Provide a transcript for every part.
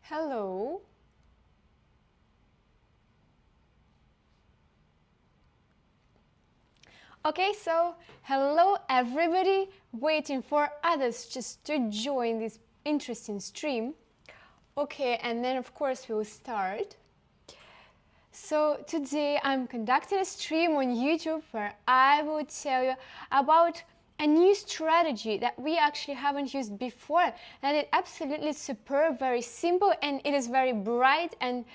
Hello. Okay, so hello everybody, waiting for others just to join this interesting stream. Okay, and then of course we'll start. So today I'm conducting a stream on YouTube where I will tell you about a new strategy that we actually haven't used before, and it's absolutely superb, very simple, and it is very bright, and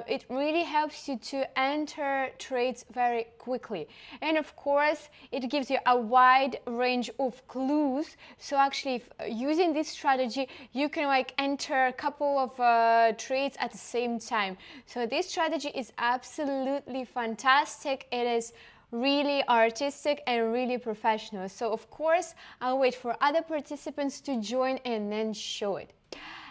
it really helps you to enter trades very quickly. And of course it gives you a wide range of clues, so actually using this strategy you can enter a couple of trades at the same time. So this strategy is absolutely fantastic. It is really artistic and really professional. So of course I'll wait for other participants to join and then show it.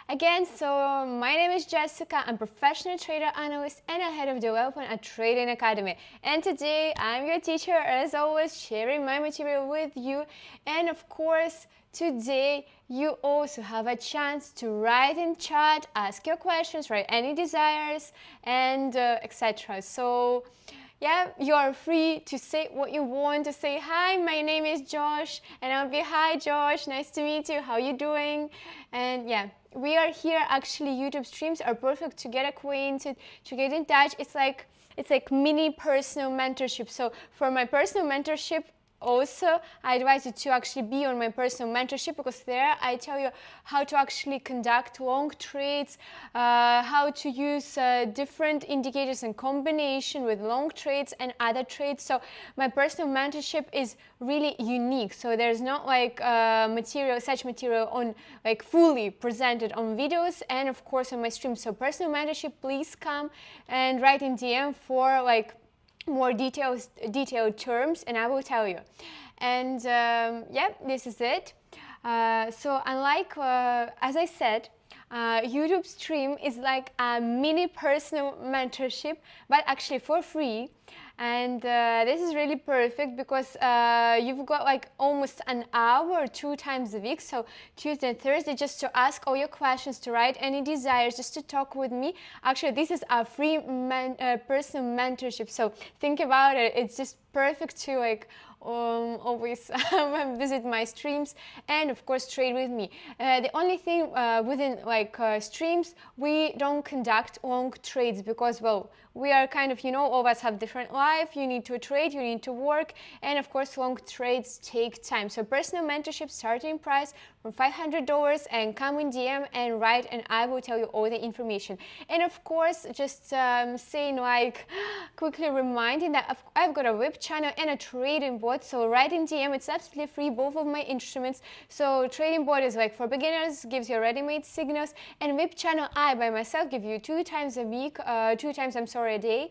Again, so my name is Jessica. I'm professional trader analyst and a head of development at Trading Academy. And today I'm your teacher, as always, sharing my material with you. And of course, today you also have a chance to write in chat, ask your questions, write any desires, and etc. So yeah, you are free to say what you want to say. Hi, my name is Josh, and I'll be, hi Josh, nice to meet you, how you doing? And yeah, we are here. Actually, YouTube streams are perfect to get acquainted, to get in touch. It's like mini personal mentorship. So for my personal mentorship, also, I advise you to actually be on my personal mentorship, because there I tell you how to actually conduct long trades, how to use different indicators in combination with long trades and other trades. So my personal mentorship is really unique. So there's not such material on fully presented on videos and of course on my stream. So personal mentorship, please come and write in DM for more detailed terms, and I will tell you. And yeah, this is it. So unlike, as I said, YouTube stream is like a mini personal mentorship, but actually for free. And this is really perfect because you've got almost an hour 2 times a week, so Tuesday and Thursday, just to ask all your questions, to write any desires, just to talk with me. Actually, this is a free personal mentorship, so think about it. It's just perfect to always visit my streams and of course trade with me. The only thing within streams, we don't conduct long trades because, well, we are kind of, all of us have different life. You need to trade, you need to work, and of course long trades take time. So personal mentorship starting price from $500, and come in DM and write, and I will tell you all the information. And of course, just saying quickly reminding that I've got a web channel and a trading bot. So write in DM, it's absolutely free, both of my instruments. So trading bot is for beginners, gives you ready-made signals, and web channel, I by myself give you 2 times a week, a day,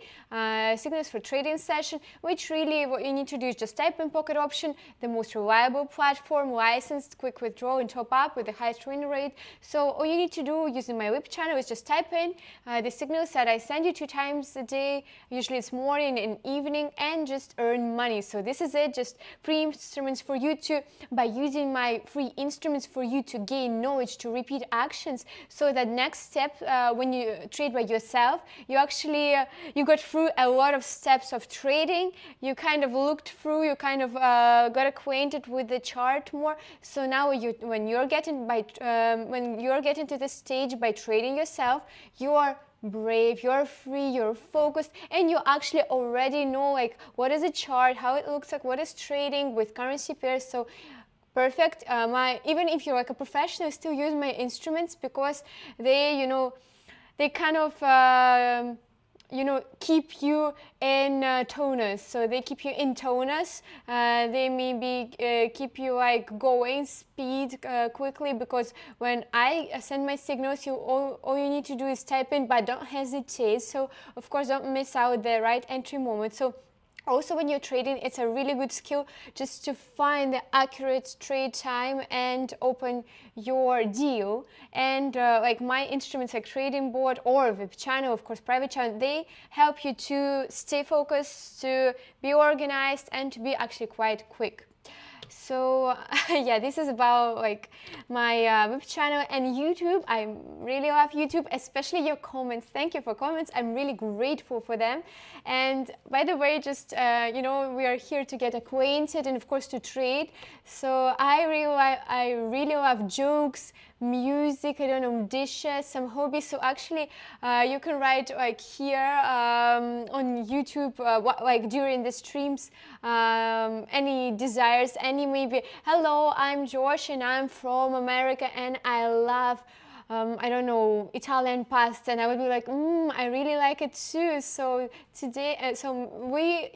signals for trading session, which really what you need to do is just type in Pocket Option, the most reliable platform, licensed, quick withdrawal and top up with the highest win rate. So all you need to do using my web channel is just type in the signals that I send you 2 times a day, usually it's morning and evening, and just earn money. So this is it, just free instruments for you to, by using my free instruments for you to gain knowledge, to repeat actions, so that next step when you trade by yourself, you actually you got through a lot of steps of trading, you kind of looked through, you kind of got acquainted with the chart more. So now when you're getting to this stage by trading yourself, you are brave, you're free, you're focused, and you actually already know what is a chart, how it looks like, what is trading with currency pairs. So perfect. Even if you're a professional, still use my instruments because they they kind of keep you in tonus. So they keep you in tonus. They maybe keep you going speed quickly, because when I send my signals, all you need to do is type in, but don't hesitate. So of course don't miss out the right entry moment. So also when you're trading, it's a really good skill just to find the accurate trade time and open your deal. And my instruments like trading board or web channel, of course private channel, they help you to stay focused, to be organized, and to be actually quite quick. So yeah, this is about like my web channel and YouTube. I really love YouTube, especially your comments. Thank you for comments. I'm really grateful for them. And by the way, just you know, we are here to get acquainted and of course to trade. So I really love jokes, music, I don't know, dishes, some hobbies. So actually you can write like here on YouTube like during the streams any desires, any maybe, hello, I'm Josh and I'm from America and I love I don't know, Italian pasta, and I would be like, I really like it too. So today, so we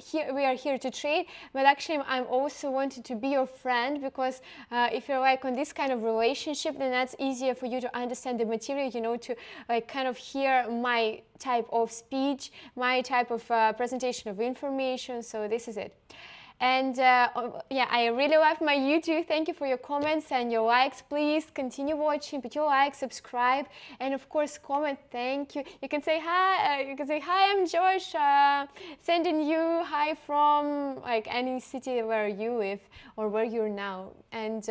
are here to trade, but actually I'm also wanted to be your friend, because if you're like on this kind of relationship, then that's easier for you to understand the material, you know, to like kind of hear my type of speech, my type of presentation of information. So this is it. And yeah, I really love my YouTube. Thank you for your comments and your likes. Please continue watching, put your like, subscribe, and of course comment. Thank you. You can say hi. You can say hi. I'm Josh. Sending you hi from like any city where you live or where you're now. And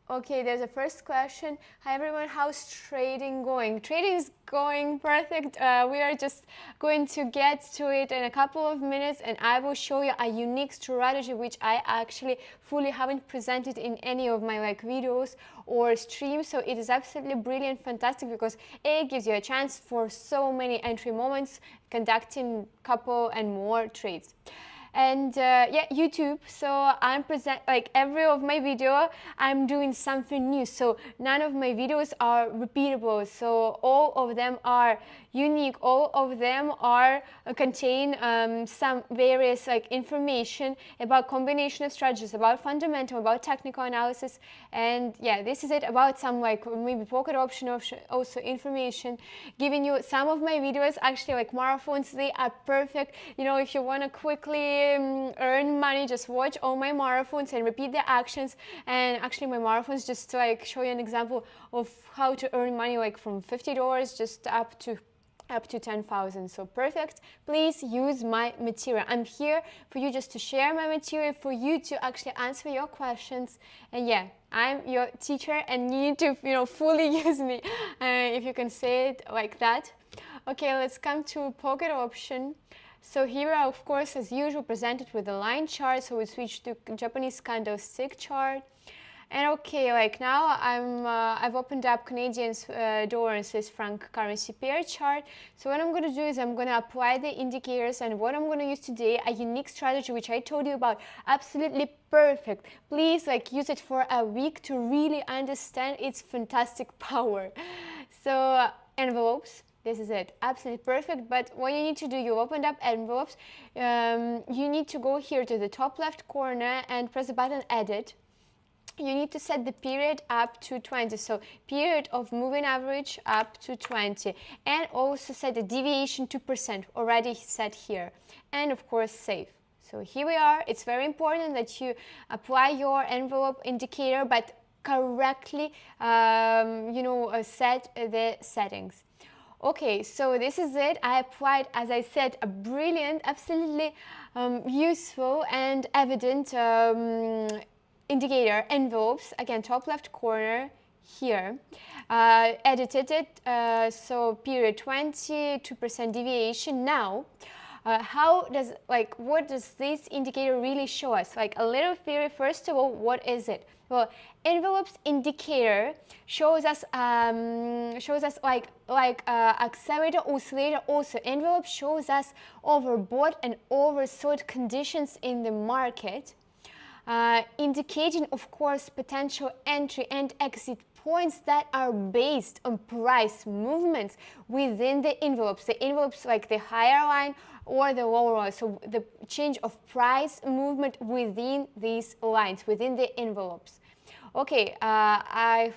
okay, there's a first question. Hi everyone, how's trading going? Trading is going perfect. We are just going to get to it in a couple of minutes, and I will show you a unique strategy which I actually fully haven't presented in any of my like videos or streams. So it is absolutely brilliant, fantastic, because it gives you a chance for so many entry moments, conducting couple and more trades. And yeah, YouTube, so I'm like every of my video I'm doing something new, so none of my videos are repeatable, so all of them are unique, all of them are contain some various like information about combination of strategies, about fundamental, about technical analysis. And yeah, this is it, about some like maybe pocket option, also information, giving you some of my videos actually like marathons. They are perfect, you know, if you want to quickly earn money, just watch all my marathons and repeat the actions. And actually my marathons, just to like show you an example of how to earn money, like from $50 just up to 10,000. So perfect. Please use my material. I'm here for you just to share my material, for you to actually answer your questions. And yeah, I'm your teacher and you need to, you know, fully use me, if you can say it like that. Okay, let's come to pocket option. So here we are, of course, as usual, presented with the line chart. So we switch to Japanese candlestick chart. And okay, like now I've opened up Canadian dollar and Swiss franc currency pair chart. So what I'm going to do is I'm going to apply the indicators, and what I'm going to use today, a unique strategy which I told you about, absolutely perfect. Please like use it for a week to really understand its fantastic power. So envelopes. This is it, absolutely perfect. But what you need to do, you opened up envelopes, you need to go here to the top left corner and press the button edit. You need to set the period up to 20, so period of moving average up to 20, and also set the deviation 2%, already set here, and of course save. So here we are. It's very important that you apply your envelope indicator, but correctly you know, set the settings. Okay, so this is it. I applied, as I said, a brilliant, absolutely useful and evident indicator, envelopes, again, top left corner here. Edited it, so period 20, 2% deviation. Now, how does, like, what does this indicator really show us? Like a little theory, first of all, what is it? Well, envelopes indicator shows us like accelerator, oscillator. Also, envelope shows us overbought and oversold conditions in the market, indicating, of course, potential entry and exit points that are based on price movements within the envelopes. The envelopes, like the higher line or the lower line, so the change of price movement within these lines, within the envelopes. Okay, I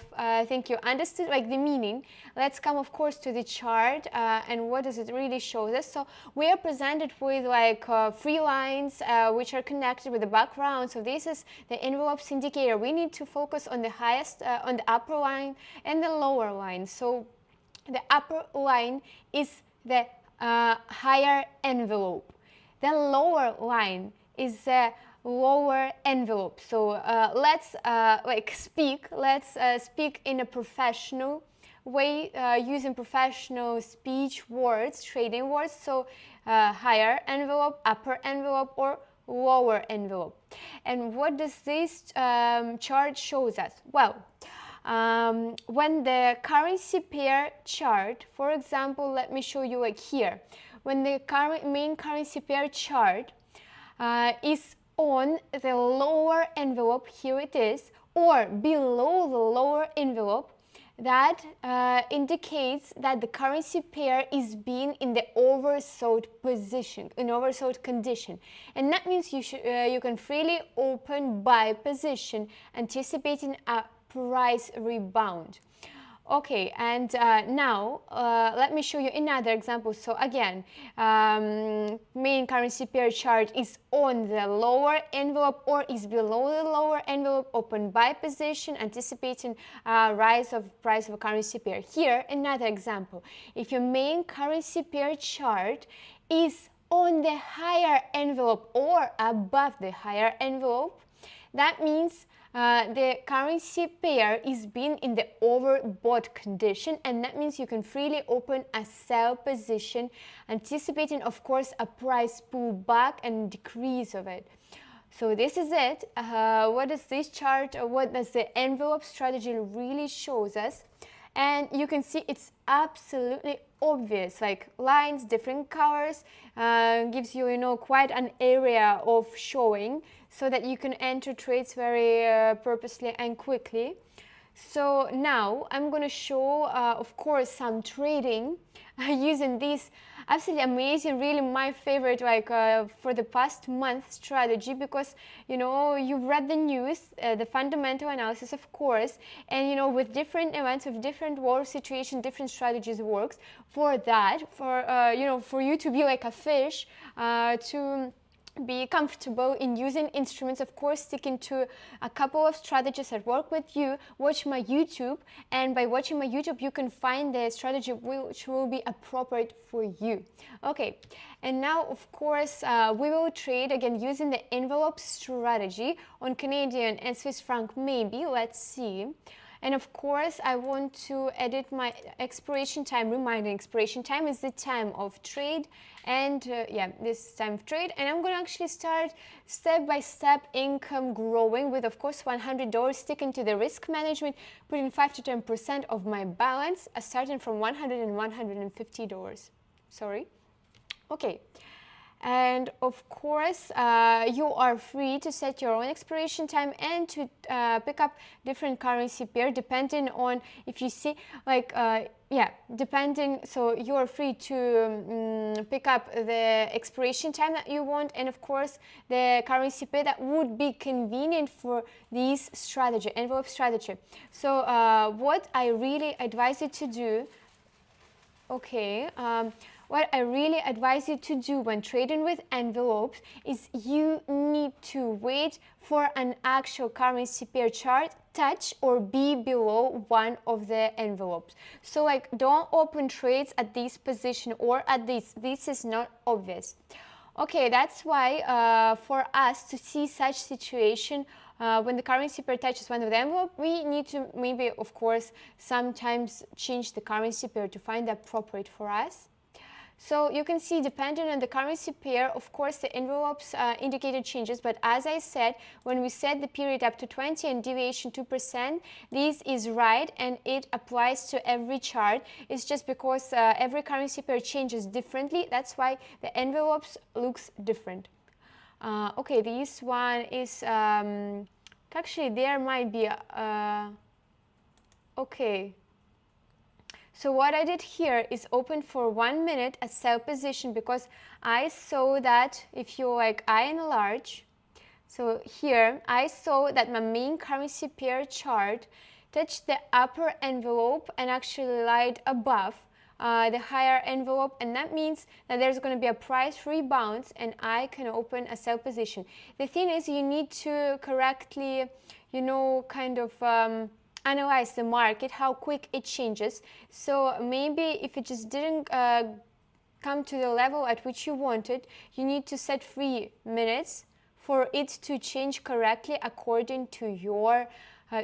think you understood like the meaning. Let's come, of course, to the chart, and what does it really show us? So we are presented with like 3 lines which are connected with the background. So this is the envelopes indicator. We need to focus on the highest, on the upper line and the lower line. So the upper line is the higher envelope. The lower line is the lower envelope. So let's speak in a professional way, using professional speech words, trading words. So higher envelope, upper envelope, or lower envelope. And what does this chart shows us? Well, when the currency pair chart, for example, let me show you like here, when the main currency pair chart is on the lower envelope, here it is, or below the lower envelope, that indicates that the currency pair is being in the oversold position, in oversold condition, and that means you can freely open buy position, anticipating a price rebound. Okay, and now let me show you another example. So again, main currency pair chart is on the lower envelope or is below the lower envelope, open buy position, anticipating rise of price of a currency pair. Here, another example. If your main currency pair chart is on the higher envelope or above the higher envelope, that means the currency pair is being in the overbought condition, and that means you can freely open a sell position, anticipating, of course, a price pullback and decrease of it. So this is it. What does this chart, or what does the envelope strategy really shows us? And you can see it's absolutely obvious, like lines, different colors, gives you, quite an area of showing, so that you can enter trades very purposely and quickly. So now I'm going to show, of course, some trading using this absolutely amazing, really my favorite, like for the past month strategy, because you've read the news, the fundamental analysis, of course, and with different events of different war situation, different strategies works. For that, for you to be like a fish, to be comfortable in using instruments, of course, sticking to a couple of strategies that work with you. Watch my YouTube, and by watching my YouTube you can find the strategy which will be appropriate for you. Okay, and now of course we will trade again using the envelope strategy on Canadian and Swiss franc maybe. Let's see. And of course, I want to edit my expiration time, reminder expiration time is the time of trade, and yeah, this time of trade. And I'm going to actually start step-by-step income growing with, of course, $100, sticking to the risk management, putting 5 to 10% of my balance, starting from $100 and $150. Sorry. Okay. And of course, you are free to set your own expiration time and to pick up different currency pair depending on, if you see, like, depending, so you are free to pick up the expiration time that you want, and of course, the currency pair that would be convenient for this strategy, envelope strategy. So what I really advise you to do, okay, what I really advise you to do when trading with envelopes is you need to wait for an actual currency pair chart touch or be below one of the envelopes. So like, don't open trades at this position or at this. This is not obvious. Okay, that's why for us to see such situation, when the currency pair touches one of the envelope, we need to maybe, of course, sometimes change the currency pair to find the appropriate for us. So you can see, depending on the currency pair, of course, the envelopes indicated changes. But as I said, when we set the period up to 20 and deviation 2%, this is right, and it applies to every chart. It's just because every currency pair changes differently. That's why the envelopes looks different. Okay, this one is actually there might be okay. So what I did here is open for 1 minute a sell position, because I saw that if you like I enlarge, so here I saw that my main currency pair chart touched the upper envelope and actually lied above the higher envelope, and that means that there's going to be a price rebound and I can open a sell position. The thing is, you need to correctly, kind of analyze the market, how quick it changes. So maybe if it just didn't come to the level at which you wanted, you need to set 3 minutes for it to change correctly according to your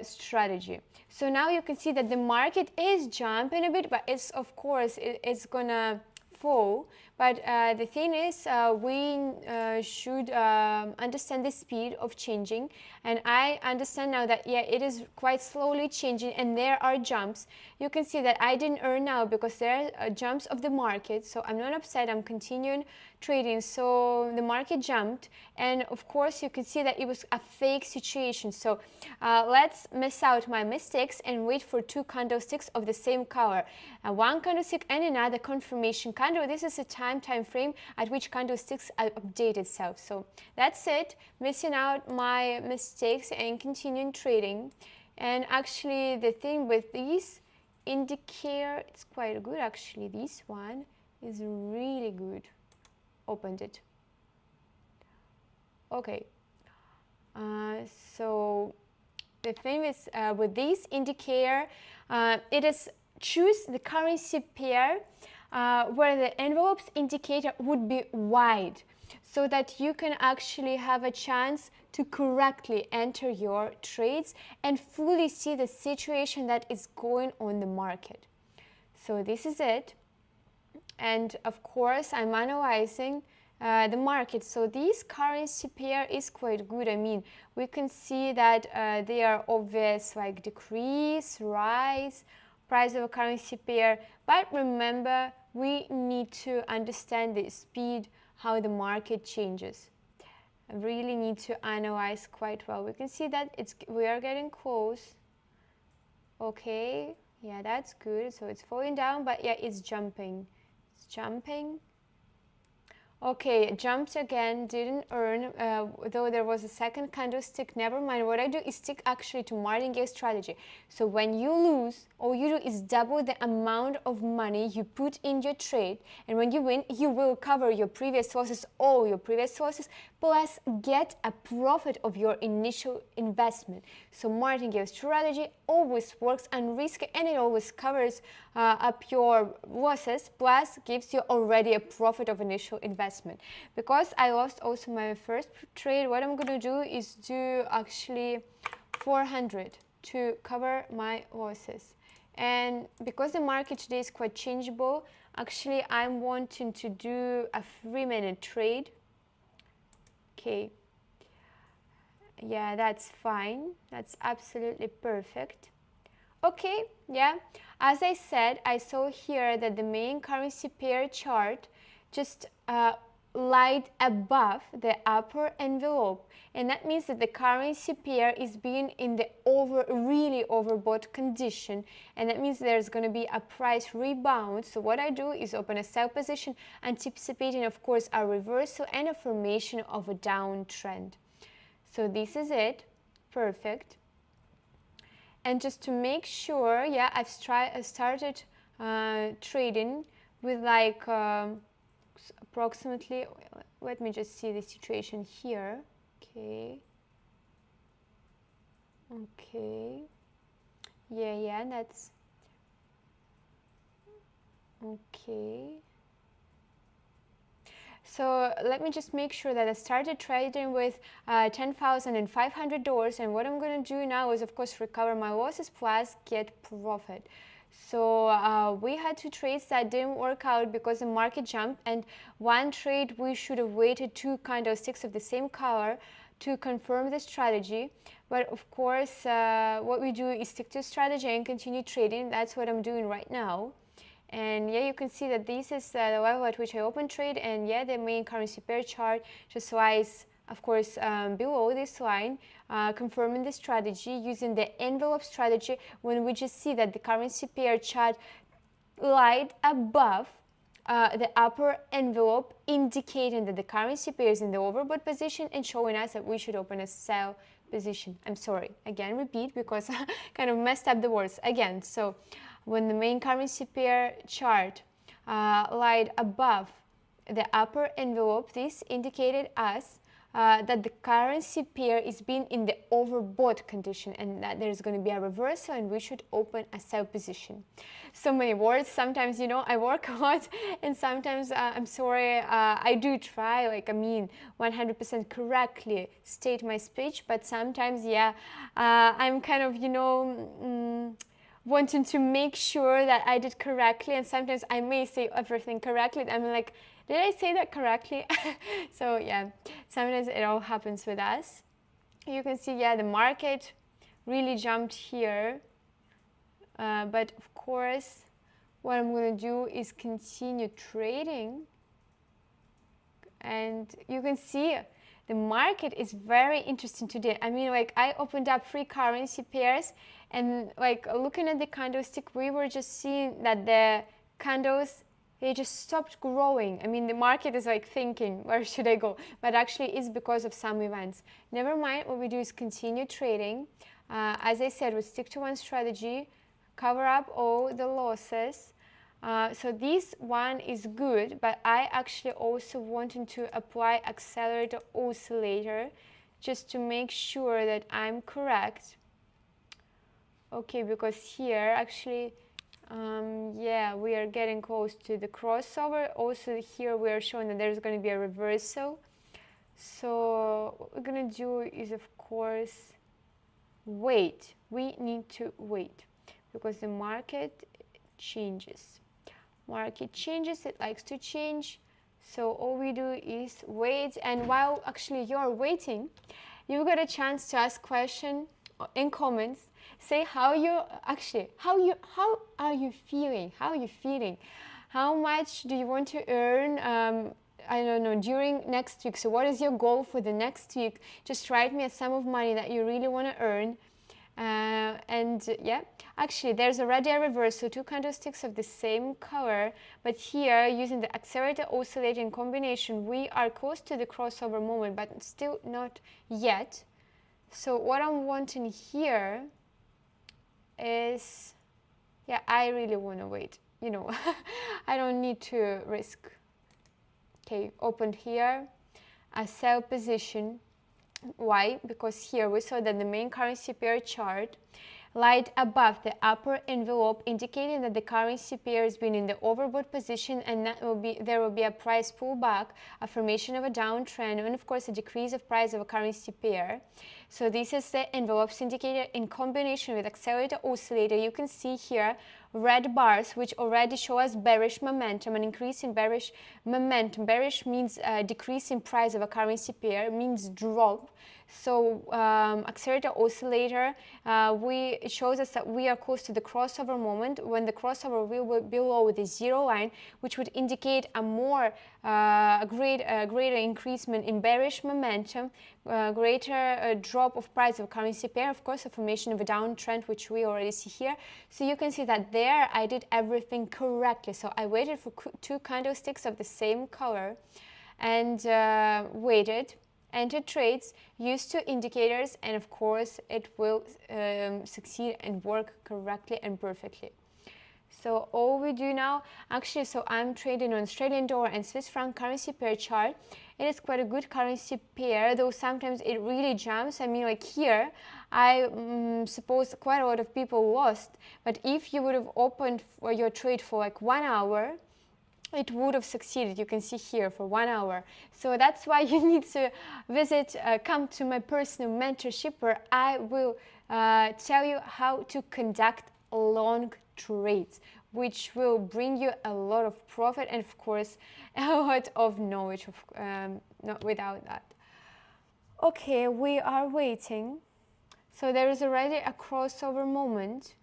strategy. So now you can see that the market is jumping a bit, but it's, of course, it's gonna fall. But the thing is, we should understand the speed of changing, and I understand now that yeah, it is quite slowly changing and there are jumps. You can see that I didn't earn now because there are jumps of the market, so I'm not upset, I'm continuing trading. So the market jumped, and of course you can see that it was a fake situation. So let's miss out my mistakes and wait for 2 candlesticks of the same color, one candlestick and another confirmation candle. This is a time frame at which candlesticks update itself. So that's it, missing out my mistakes and continuing trading. And actually the thing with these indicator, it's quite good actually. This one is really good. Opened it. Okay, so the thing is with this indicator, it is choose the currency pair where the envelopes indicator would be wide, so that you can actually have a chance to correctly enter your trades and fully see the situation that is going on the market. So this is it. And of course I'm analyzing the market. So this currency pair is quite good. I mean, we can see that they are obvious, like decrease, rise, price of a currency pair. But remember, we need to understand the speed, how the market changes. I really need to analyze quite well. We can see that we are getting close. Okay, yeah, that's good. So it's falling down, but yeah, it's jumping. It's jumping. Okay, it jumped again, didn't earn, though there was a second candlestick. Never mind. What I do is stick actually to martingale strategy. So when you lose, all you do is double the amount of money you put in your trade, and when you win, you will cover your previous losses, all your previous losses, plus get a profit of your initial investment. So martingale strategy always works unrisky, and it always covers up your losses, plus gives you already a profit of initial investment. Because I lost also my first trade, what I'm going to do is do actually 400 to cover my losses. And because the market today is quite changeable, actually I'm wanting to do a 3-minute trade. Okay, yeah, that's fine, that's absolutely perfect. Okay, yeah, as I said, I saw here that the main currency pair chart just lied above the upper envelope, and that means that the currency pair is being in the really overbought condition, and that means there's going to be a price rebound. So what I do is open a sell position, anticipating of course a reversal and a formation of a downtrend. So this is it, perfect. And just to make sure, yeah, I started trading with like approximately, let me just see the situation here. Okay, yeah, that's okay. So let me just make sure that I started trading with $10,500, and what I'm going to do now is of course recover my losses plus get profit. So we had 2 trades that didn't work out because the market jumped, and one trade we should have waited 2 candlesticks of the same color to confirm the strategy. But of course what we do is stick to strategy and continue trading. That's what I'm doing right now. And yeah, you can see that this is the level at which I open trade, and yeah, the main currency pair chart just lies of course below this line, confirming the strategy using the envelope strategy, when we just see that the currency pair chart lied above the upper envelope, indicating that the currency pair is in the overbought position and showing us that we should open a sell position. I'm sorry, again repeat because I kind of messed up the words again. So when the main currency pair chart lied above the upper envelope, this indicated us that the currency pair is being in the overbought condition and that there's going to be a reversal and we should open a sell position. So many words. Sometimes, you know, I work a lot and sometimes I'm sorry, I do try, like, I mean, 100% correctly state my speech, but sometimes, yeah, I'm kind of, you know, wanting to make sure that I did correctly, and sometimes I may say everything correctly. I'm like, did I say that correctly? So yeah, sometimes it all happens with us. You can see, yeah, the market really jumped here, but of course what I'm going to do is continue trading, and you can see the market is very interesting today. I mean, like, I opened up 3 currency pairs and, like, looking at the candlestick, we were just seeing that the candles, they just stopped growing. I mean, the market is like thinking, where should I go? But actually it's because of some events. Never mind, what we do is continue trading. As I said, we stick to one strategy, cover up all the losses. So this one is good, but I actually also wanted to apply accelerator oscillator just to make sure that I'm correct. Okay, because here actually, yeah, we are getting close to the crossover. Also here we are showing that there's going to be a reversal. So what we're going to do is, of course, wait. We need to wait because the market changes. Market changes, it likes to change. So all we do is wait, and while actually you're waiting, you've got a chance to ask question in comments. Say how you actually, how are you feeling? How are you feeling? How much do you want to earn? I don't know, during next week. So what is your goal for the next week? Just write me a sum of money that you really want to earn. And yeah, actually there's already a reversal, 2 candlesticks of the same color, but here using the accelerator oscillator in combination, we are close to the crossover moment, but still not yet. So what I'm wanting here is, yeah, I really want to wait, you know. I don't need to risk. Okay, opened here, a sell position. Why? Because here we saw that the main currency pair chart lied above the upper envelope, indicating that the currency pair has been in the overbought position, and that there will be a price pullback, a formation of a downtrend, and of course a decrease of price of a currency pair. So this is the envelopes indicator in combination with accelerator oscillator. You can see here red bars which already show us bearish momentum, an increase in bearish momentum. Bearish means decrease in price of a currency pair, means drop. So accelerator oscillator, it shows us that we are close to the crossover moment, when the crossover will be below the zero line, which would indicate a more greater increasement in bearish momentum, greater drop of price of currency pair, of course a formation of a downtrend, which we already see here. So you can see that there I did everything correctly. So I waited for 2 candlesticks of the same color and waited, entered trades, used 2 indicators, and of course it will succeed and work correctly and perfectly. So all we do now, actually, so I'm trading on Australian dollar and Swiss franc currency pair chart. It is quite a good currency pair, though sometimes it really jumps. I mean, like here, I suppose quite a lot of people lost. But if you would have opened for your trade for like 1 hour, it would have succeeded. You can see here for 1 hour. So that's why you need to visit, come to my personal mentorship, where I will tell you how to conduct long trades, which will bring you a lot of profit and of course a lot of knowledge, not without that. Okay, we are waiting. So there is already a crossover moment.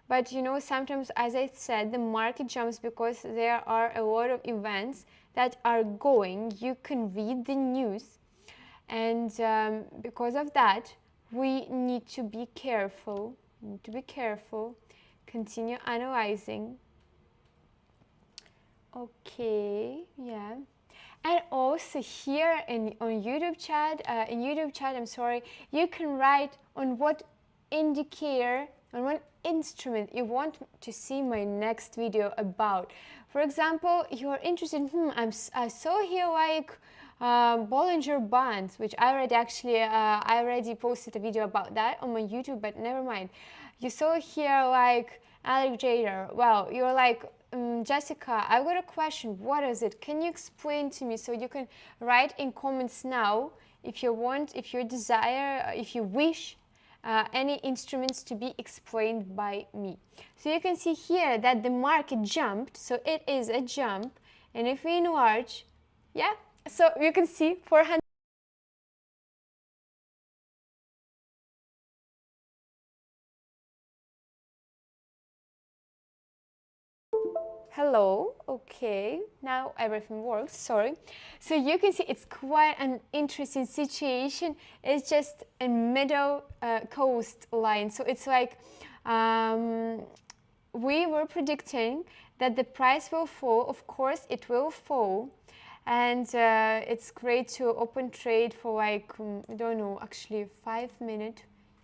But you know, sometimes, as I said, the market jumps because there are a lot of events that are going. You can read the news, and because of that, we need to be careful. Continue analyzing. Okay, yeah. And also here on YouTube chat, I'm sorry, you can write on what indicator, on what instrument you want to see my next video about. For example, you're interested, I saw here like Bollinger Bands, which I already actually I already posted a video about that on my YouTube, but never mind. You saw here like alligator. Well, you're like, Jessica, I've got a question. What is it? Can you explain to me? So you can write in comments now if you want, if you desire, if you wish any instruments to be explained by me. So you can see here that the market jumped, so it is a jump, and if we enlarge, yeah, so you can see 400. Hello, okay, now everything works, sorry. So you can see it's quite an interesting situation. It's just a middle coastline. So it's like we were predicting that the price will fall. Of course, it will fall. And it's great to open trade for like, I don't know, actually 5 minutes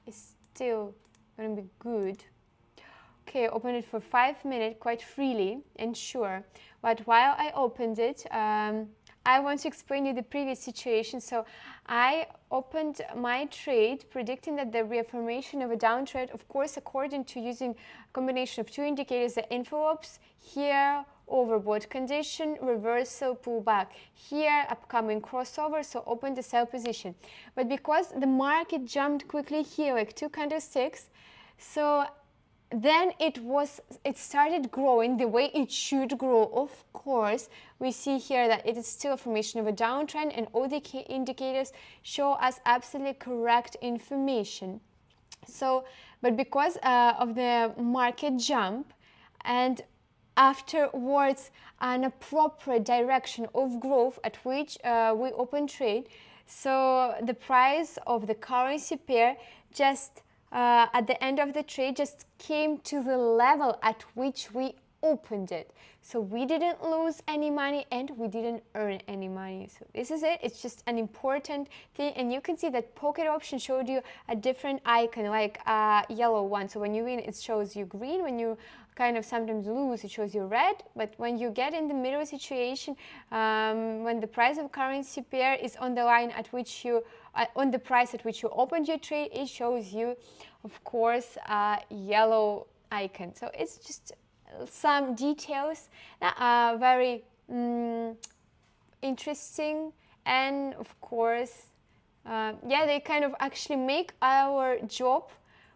is still gonna be good. Okay, open it for 5 minutes quite freely and sure. But while I opened it, I want to explain you the previous situation. So I opened my trade predicting that there will be a formation of a downtrend, of course, according to using a combination of two indicators, the envelopes here, overbought condition, reversal, pullback, here, upcoming crossover, so open the sell position. But because the market jumped quickly here, like 2 candlesticks, so then it started growing the way it should grow. Of course, we see here that it is still a formation of a downtrend, and all the key indicators show us absolutely correct information. So, but because of the market jump and afterwards an appropriate direction of growth at which we open trade, so the price of the currency pair just at the end of the trade just came to the level at which we opened it. So we didn't lose any money and we didn't earn any money. So this is it. It's just an important thing. And you can see that pocket option showed you a different icon, like a yellow one. So when you win, it shows you green. When you kind of sometimes lose, it shows you red. But when you get in the middle situation, when the price of currency pair is on the line at which you on the price at which you opened your trade, it shows you, of course, a yellow icon. So it's just some details that are very interesting, and of course, yeah, they kind of actually make our job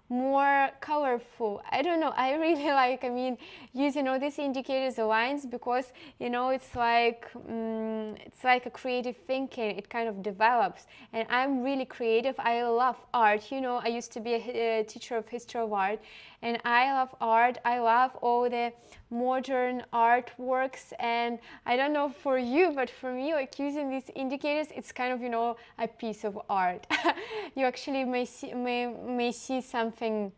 more colorful. I don't know, I really like, I mean, using all these indicators, the lines, because, you know, it's like a creative thinking. It kind of develops, and I'm really creative. I love art, you know. I used to be a teacher of history of art, and I love art. I love all the modern artworks, and I don't know for you, but for me, like, using these indicators, it's kind of, you know, a piece of art. You actually may see something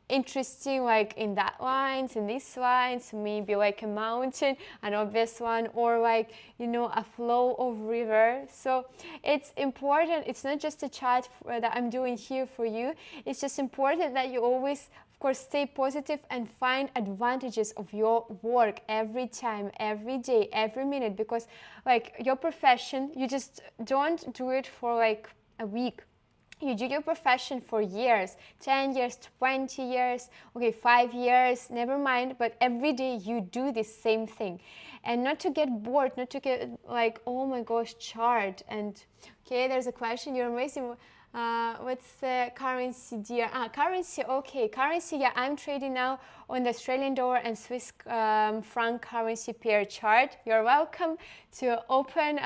interesting, like in that lines, in these lines, maybe like a mountain, an obvious one, or like, you know, a flow of river. So it's important. It's not just a chart that I'm doing here for you. It's just important that you always, of course, stay positive and find advantages of your work every time, every day, every minute, because like your profession, you just don't do it for like a week. You do your profession for years, 10 years, 20 years, okay, 5 years, never mind, but every day you do the same thing. And not to get bored, not to get like, oh my gosh, chart. And okay, there's a question, you're amazing. What's the currency, dear? Currency, okay, currency, yeah, I'm trading now on the Australian dollar and Swiss franc currency pair chart. You're welcome to open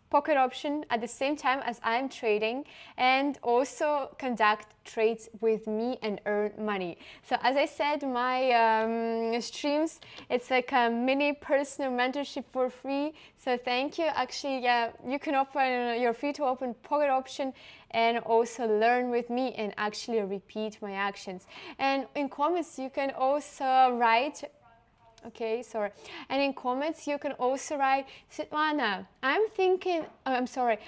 pocket option at the same time as I'm trading, and also conduct trades with me and earn money. So as I said, my streams, it's like a mini personal mentorship for free. So thank you. Actually, yeah, you can open, you're free to open pocket option and also learn with me and actually repeat my actions. And in comments, you can also write, okay, sorry. And in comments, you can also write, Svetlana, I'm thinking, I'm sorry,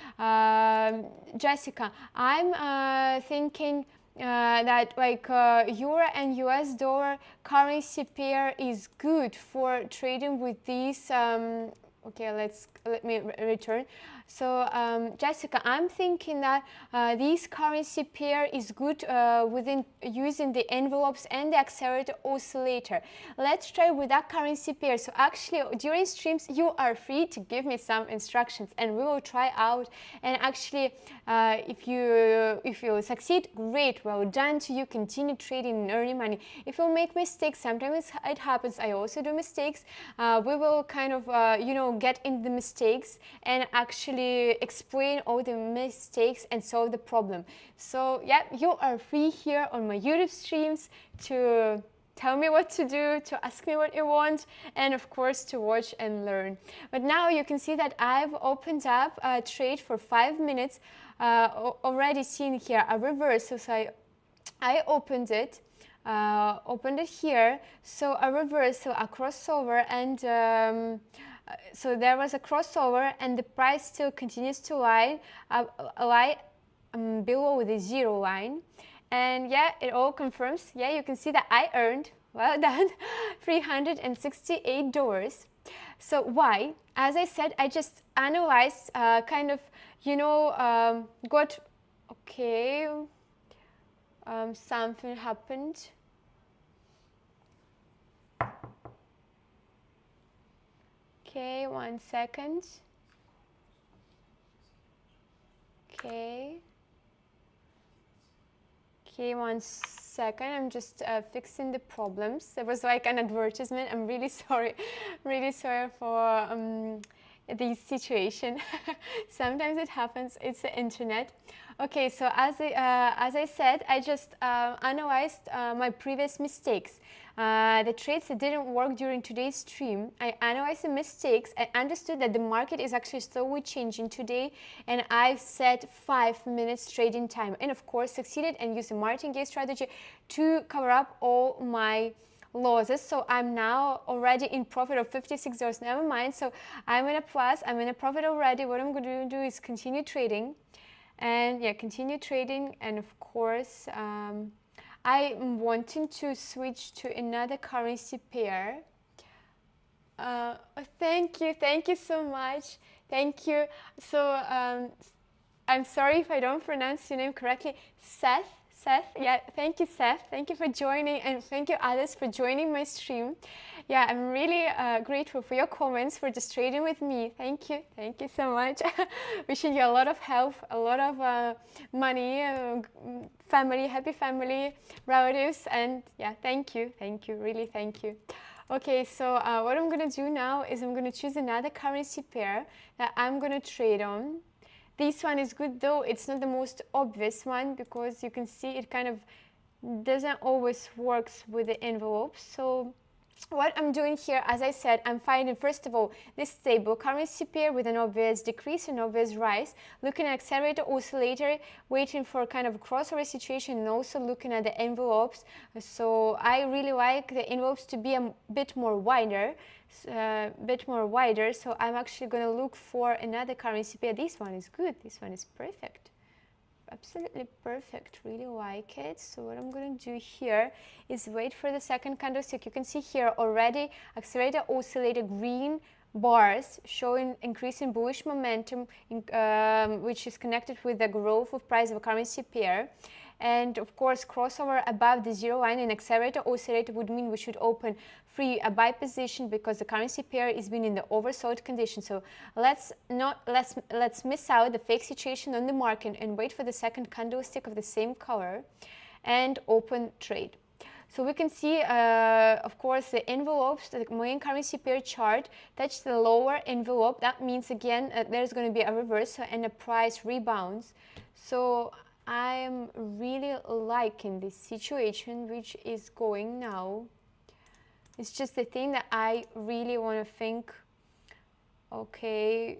Jessica, I'm thinking that like euro and US dollar currency pair is good for trading with these Okay, let me return. So Jessica, I'm thinking that this currency pair is good within using the envelopes and the accelerator oscillator. Let's try with that currency pair. So actually during streams you are free to give me some instructions and we will try out, and actually if you succeed, great, well done to you, continue trading and earning money. If you make mistakes, sometimes it happens, I also do mistakes, we will kind of you know, get in the mistakes and actually explain all the mistakes and solve the problem. So yeah, you are free here on my YouTube streams to tell me what to do, to ask me what you want, and of course to watch and learn. But now you can see that I've opened up a trade for 5 minutes, already seen here a reversal. So I opened it here, so a reversal, a crossover, and so there was a crossover and the price still continues to lie below the zero line. And yeah, it all confirms. Yeah, you can see that I earned, well done, $368. So why? As I said, I just analyzed, kind of, you know, okay, something happened. Okay, 1 second. Okay, 1 second. I'm just fixing the problems. There was like an advertisement. I'm really sorry. Really sorry for this situation. Sometimes it happens. It's the internet. Okay, so as I said, I just analyzed my previous mistakes. The trades that didn't work during today's stream, I analyzed the mistakes. I understood that the market is actually slowly changing today, and I've set 5 minutes trading time, and of course succeeded and used the martingale strategy to cover up all my losses. So I'm now already in profit of $56. Never mind. So I'm in a plus. I'm in a profit already. What I'm going to do is continue trading, and yeah, continue trading, and of course. I'm wanting to switch to another currency pair. Thank you so much. Thank you. So I'm sorry if I don't pronounce your name correctly. Seth, yeah, thank you, Seth. Thank you for joining, and thank you others for joining my stream. Yeah, I'm really grateful for your comments, for just trading with me. Thank you so much. Wishing you a lot of health, a lot of money, family, happy family, relatives, and yeah, thank you, really thank you. Okay, so what I'm gonna do now is I'm gonna choose another currency pair that I'm gonna trade on. This one is good, though it's not the most obvious one, because you can see it kind of doesn't always works with the envelopes. So what I'm doing here, as I said, I'm finding first of all this stable currency pair with an obvious decrease and obvious rise, looking at accelerator oscillator, waiting for kind of a crossover situation, and also looking at the envelopes. So I really like the envelopes to be a bit more wider, so I'm actually going to look for another currency pair. This one is good, this one is perfect. Absolutely perfect, really like it. So what I'm going to do here is wait for the second candlestick. You can see here already accelerator oscillator green bars showing increasing bullish momentum, which is connected with the growth of price of a currency pair. And of course, crossover above the zero line and accelerator oscillator would mean we should open free a buy position, because the currency pair is been in the oversold condition. So let's miss out the fake situation on the market and wait for the second candlestick of the same color and open trade. So we can see, of course, the envelopes, the main currency pair chart touch the lower envelope. That means again there's going to be a reversal and a price rebounds. So I'm really liking this situation which is going now. It's just the thing that I really want to think, okay,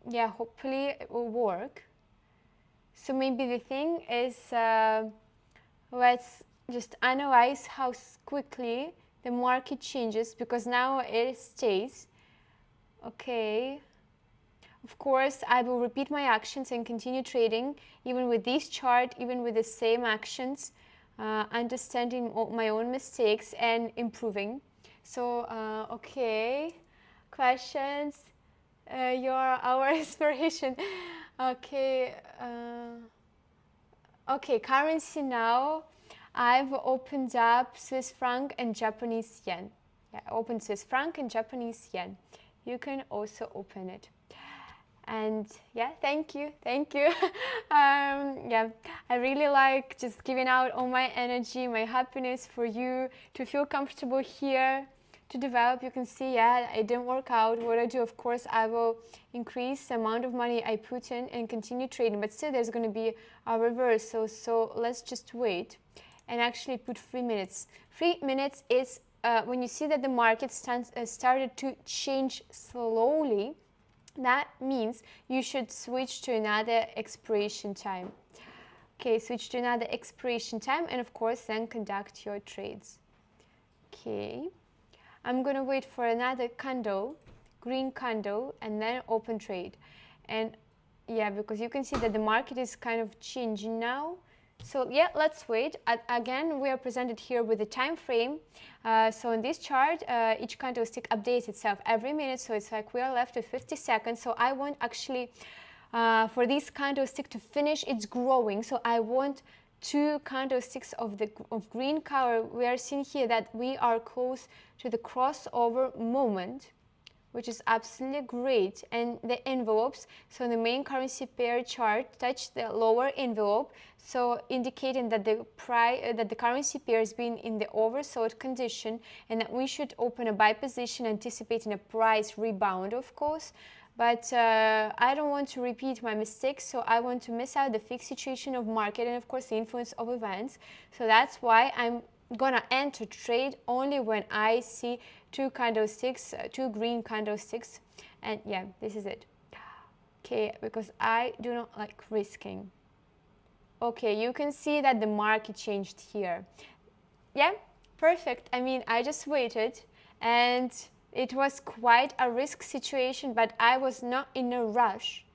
yeah, hopefully it will work. So maybe the thing is, let's just analyze how quickly the market changes, because now it stays. Okay. Of course, I will repeat my actions and continue trading, even with this chart, even with the same actions, understanding my own mistakes and improving. So, okay, questions. You're our inspiration. Okay. Okay, currency now. I've opened up Swiss franc and Japanese yen. Yeah, open Swiss franc and Japanese yen. You can also open it. And yeah, thank you. Yeah, I really like just giving out all my energy, my happiness for you to feel comfortable here, to develop. You can see, yeah, it didn't work out. What I do, of course, I will increase the amount of money I put in and continue trading, but still there's going to be a reversal. So let's just wait and actually put 3 minutes. 3 minutes is when you see that the market started to change slowly. That means you should switch to another expiration time. Okay, switch to another expiration time, and of course then conduct your trades. Okay, I'm gonna wait for another candle, green candle, and then open trade. And yeah, because you can see that the market is kind of changing now. So yeah, let's wait. Again, we are presented here with the time frame. So in this chart, each candlestick updates itself every minute. So it's like we are left with 50 seconds. So I want actually for this candlestick to finish its growing. So I want 2 candlesticks of green color. We are seeing here that we are close to the crossover moment, which is absolutely great. And the envelopes, so the main currency pair chart touch the lower envelope, so indicating that the currency pair has been in the oversold condition, and that we should open a buy position anticipating a price rebound, of course. But I don't want to repeat my mistakes, so I want to miss out the fixed situation of market and of course the influence of events. So that's why I'm gonna enter trade only when I see 2 candlesticks, 2 green candlesticks, and yeah, this is it. Okay, because I do not like risking. Okay, you can see that the market changed here. Yeah, perfect. I mean, I just waited, and it was quite a risk situation, but I was not in a rush.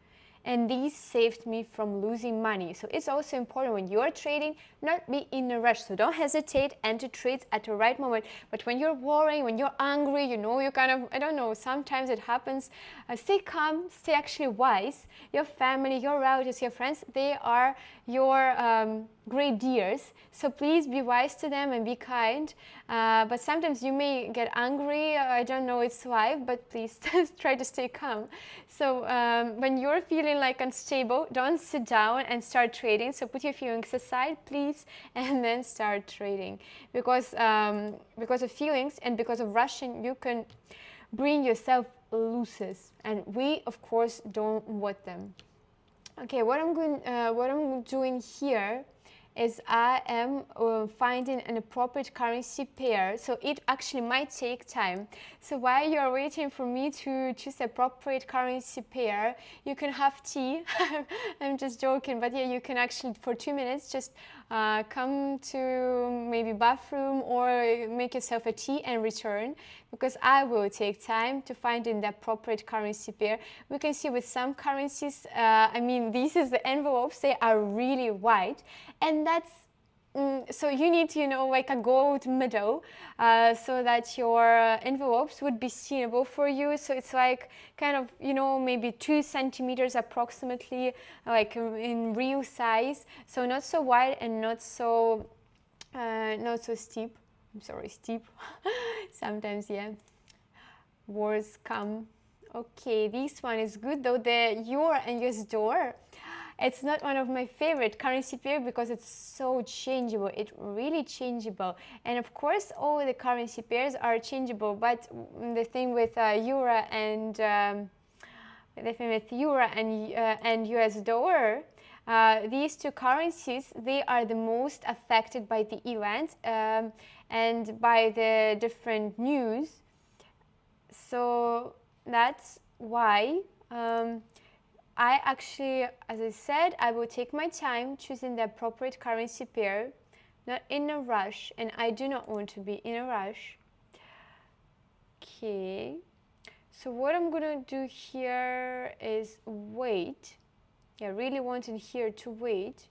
And these saved me from losing money. So it's also important when you're trading, not be in a rush. So don't hesitate, enter trades at the right moment. But when you're worrying, when you're angry, you know, you kind of, I don't know, sometimes it happens. Stay calm, stay actually wise. Your family, your relatives, your friends, they are your great dears. So please be wise to them and be kind. But sometimes you may get angry. I don't know, it's life, but please try to stay calm. So when you're feeling like unstable, don't sit down and start trading. So put your feelings aside, please, and then start trading. Because of feelings and because of rushing, you can bring yourself losses, and we of course don't want them. Okay, what I'm doing here is I am finding an appropriate currency pair. So it actually might take time. So while you're waiting for me to choose the appropriate currency pair, you can have tea. I'm just joking, but yeah, you can actually for 2 minutes just come to maybe bathroom or make yourself a tea and return, because I will take time to find in the appropriate currency pair. We can see with some currencies, I mean, these is the envelopes, they are really wide, and that's so you need, you know, like a gold middle so that your envelopes would be seeable for you. So it's like kind of, you know, maybe 2 centimeters approximately, like in real size. So not so wide and not so steep. I'm sorry, steep. Sometimes, yeah, words come. Okay, this one is good though. The euro and US dollar. It's not one of my favorite currency pair because it's so changeable. It's really changeable. And of course, all the currency pairs are changeable. But the thing with euro and US dollar, these 2 currencies, they are the most affected by the event and by the different news. So that's why I actually, as I said, I will take my time choosing the appropriate currency pair, not in a rush, and I do not want to be in a rush. Okay, so what I'm gonna do here is wait. I really wanted here to wait,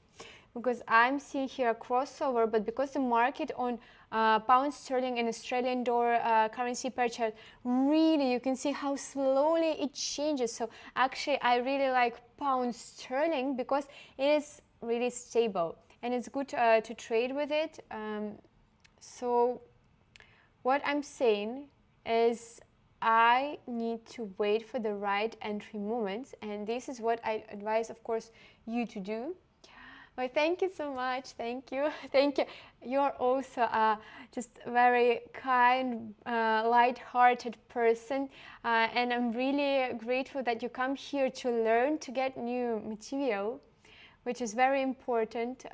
because I'm seeing here a crossover, but because the market on pound sterling and Australian dollar currency pair chart, really you can see how slowly it changes. So actually I really like pound sterling because it is really stable and it's good to trade with it. So what I'm saying is I need to wait for the right entry moments, and this is what I advise, of course, you to do. Well, thank you so much. Thank you. Thank you. You're also just a very kind, light-hearted person, and I'm really grateful that you come here to learn, to get new material, which is very important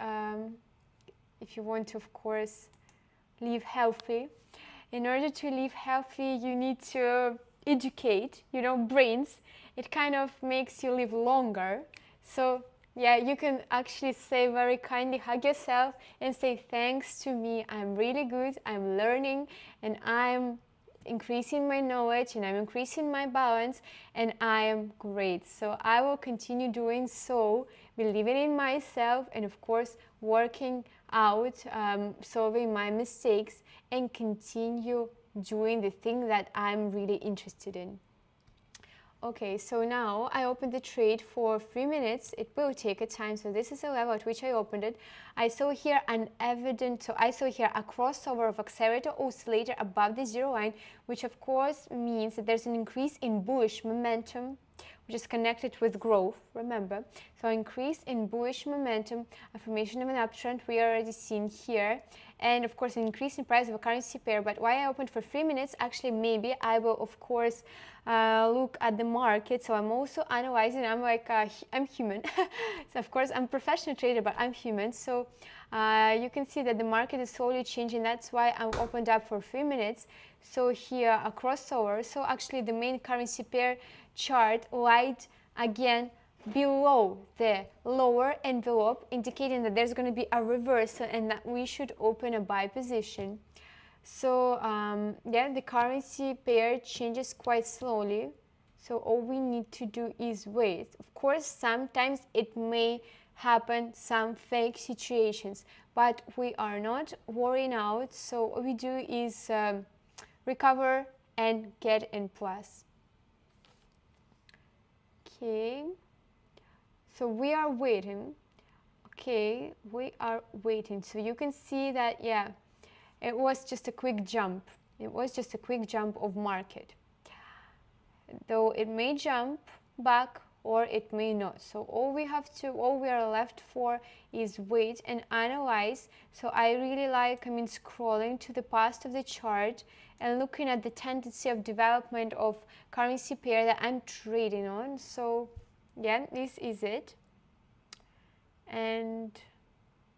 if you want to, of course, live healthy. In order to live healthy, you need to educate, brains. It kind of makes you live longer. So yeah, you can actually say very kindly, hug yourself and say, thanks to me, I'm really good, I'm learning, and I'm increasing my knowledge, and I'm increasing my balance, and I am great. So I will continue doing so, believing in myself, and of course working out, solving my mistakes, and continue doing the thing that I'm really interested in. Okay, so now I opened the trade for 3 minutes. It will take a time, so this is the level at which I opened it. I saw here I saw here a crossover of accelerator oscillator above the zero line, which of course means that there's an increase in bullish momentum, which is connected with growth, remember. So increase in bullish momentum, a formation of an uptrend we already seen here, and of course an increase in price of a currency pair. But why I opened for 3 minutes, actually maybe I will of course look at the market. So I'm also analyzing, I'm human. So of course I'm a professional trader, but I'm human. So you can see that the market is slowly changing. That's why I opened up for 3 minutes. So here a crossover. So actually the main currency pair chart light again below the lower envelope, indicating that there's going to be a reversal and that we should open a buy position. So yeah, the currency pair changes quite slowly, so all we need to do is wait. Of course, sometimes it may happen some fake situations, but we are not worrying out. So what we do is recover and get in plus. Okay, so we are waiting. Okay, we are waiting. So you can see that, yeah, it was just a quick jump. It was just a quick jump of market. Though it may jump back or it may not. So all we are left for is wait and analyze. So I really like, scrolling to the past of the chart and looking at the tendency of development of currency pair that I'm trading on. So yeah, this is it. And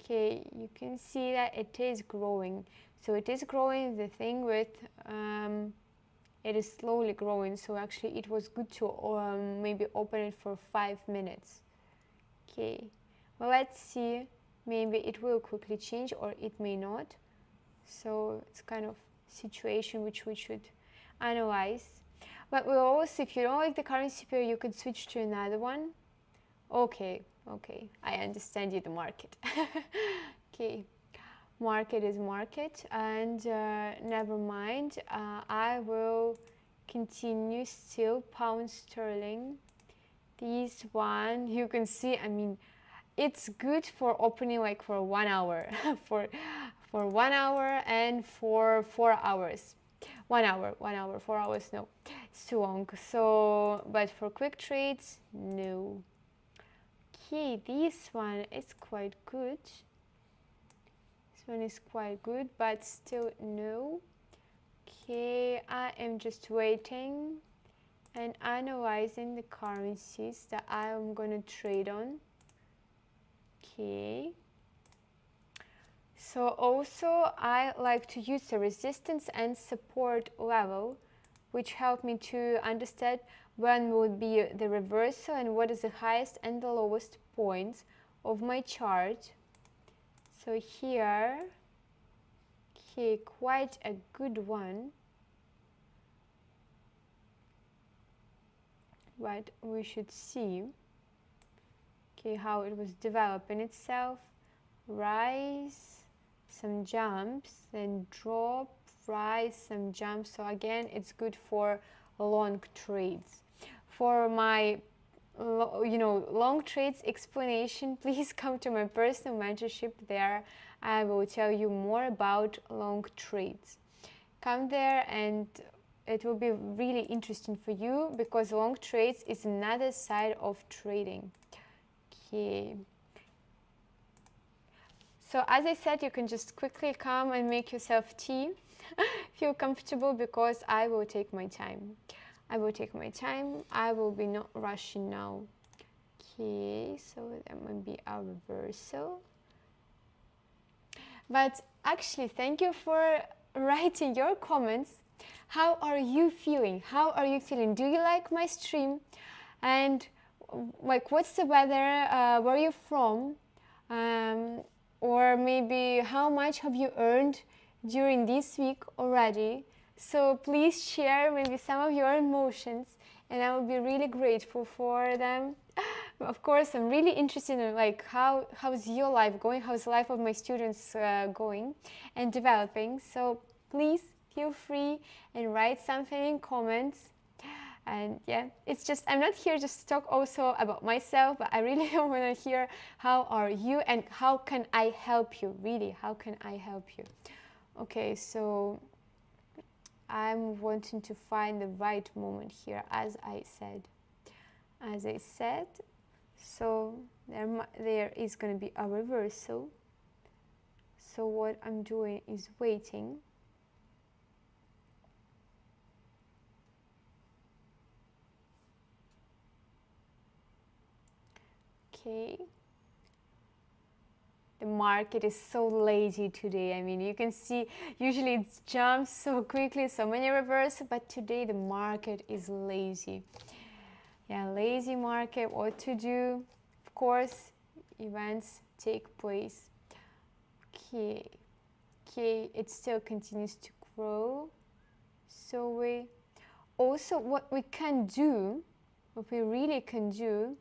okay, you can see that it is growing. So it is growing. The thing with it is slowly growing, so actually it was good to maybe open it for 5 minutes. Okay, well, let's see. Maybe it will quickly change or it may not. So it's kind of situation which we should analyze. But we also, if you don't like the currency pair, you could switch to another one. Okay, I understand you, the market. Okay, market is market, and never mind. I will continue still pound sterling. This one, you can see, it's good for opening like for 1 hour, for 1 hour and for 4 hours. 1 hour, 4 hours, no, it's too long. So, but for quick trades, no. Okay, this one is quite good. This one is quite good, but still no. Okay, I am just waiting and analyzing the currencies that I am going to trade on. Okay. So also I like to use the resistance and support level, which help me to understand when would be the reversal and what is the highest and the lowest points of my chart. So here, okay, quite a good one. But we should see, okay, how it was developing itself. rise, some jumps, then drop, rise, some jumps. So again, it's good for long trades. For my long trades explanation, please come to my personal mentorship. There I will tell you more about long trades. Come there and it will be really interesting for you, because long trades is another side of trading. Okay. So as I said, you can just quickly come and make yourself tea. Feel comfortable, because I will take my time. I will take my time. I will be not rushing now. Okay, so that might be a reversal. But actually, thank you for writing your comments. How are you feeling? How are you feeling? Do you like my stream? And like, what's the weather? Where are you from? Or maybe how much have you earned during this week already? So please share maybe some of your emotions, and I will be really grateful for them. Of course, I'm really interested in like how's your life going, how's the life of my students going and developing. So please feel free and write something in comments. And yeah, it's just, I'm not here just to talk also about myself, but I really want to hear how are you and how can I help you, really, how can I help you? Okay, so I'm wanting to find the right moment here, as I said. So there is going to be a reversal. So what I'm doing is waiting. Okay. The market is so lazy today. I mean, you can see usually it jumps so quickly, so many reversals, but today the market is lazy. Yeah, lazy market. What to do? Of course, events take place. Okay, it still continues to grow. So what we really can do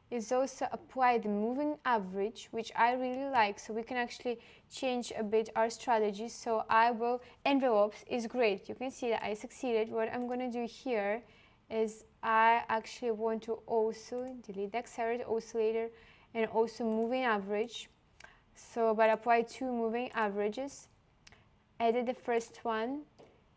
is also apply the moving average, which I really like, so we can actually change a bit our strategy. So envelopes is great. You can see that I succeeded. What I'm going to do here is I actually want to also delete the accelerated oscillator and also moving average. So but apply two moving averages, edit the first one,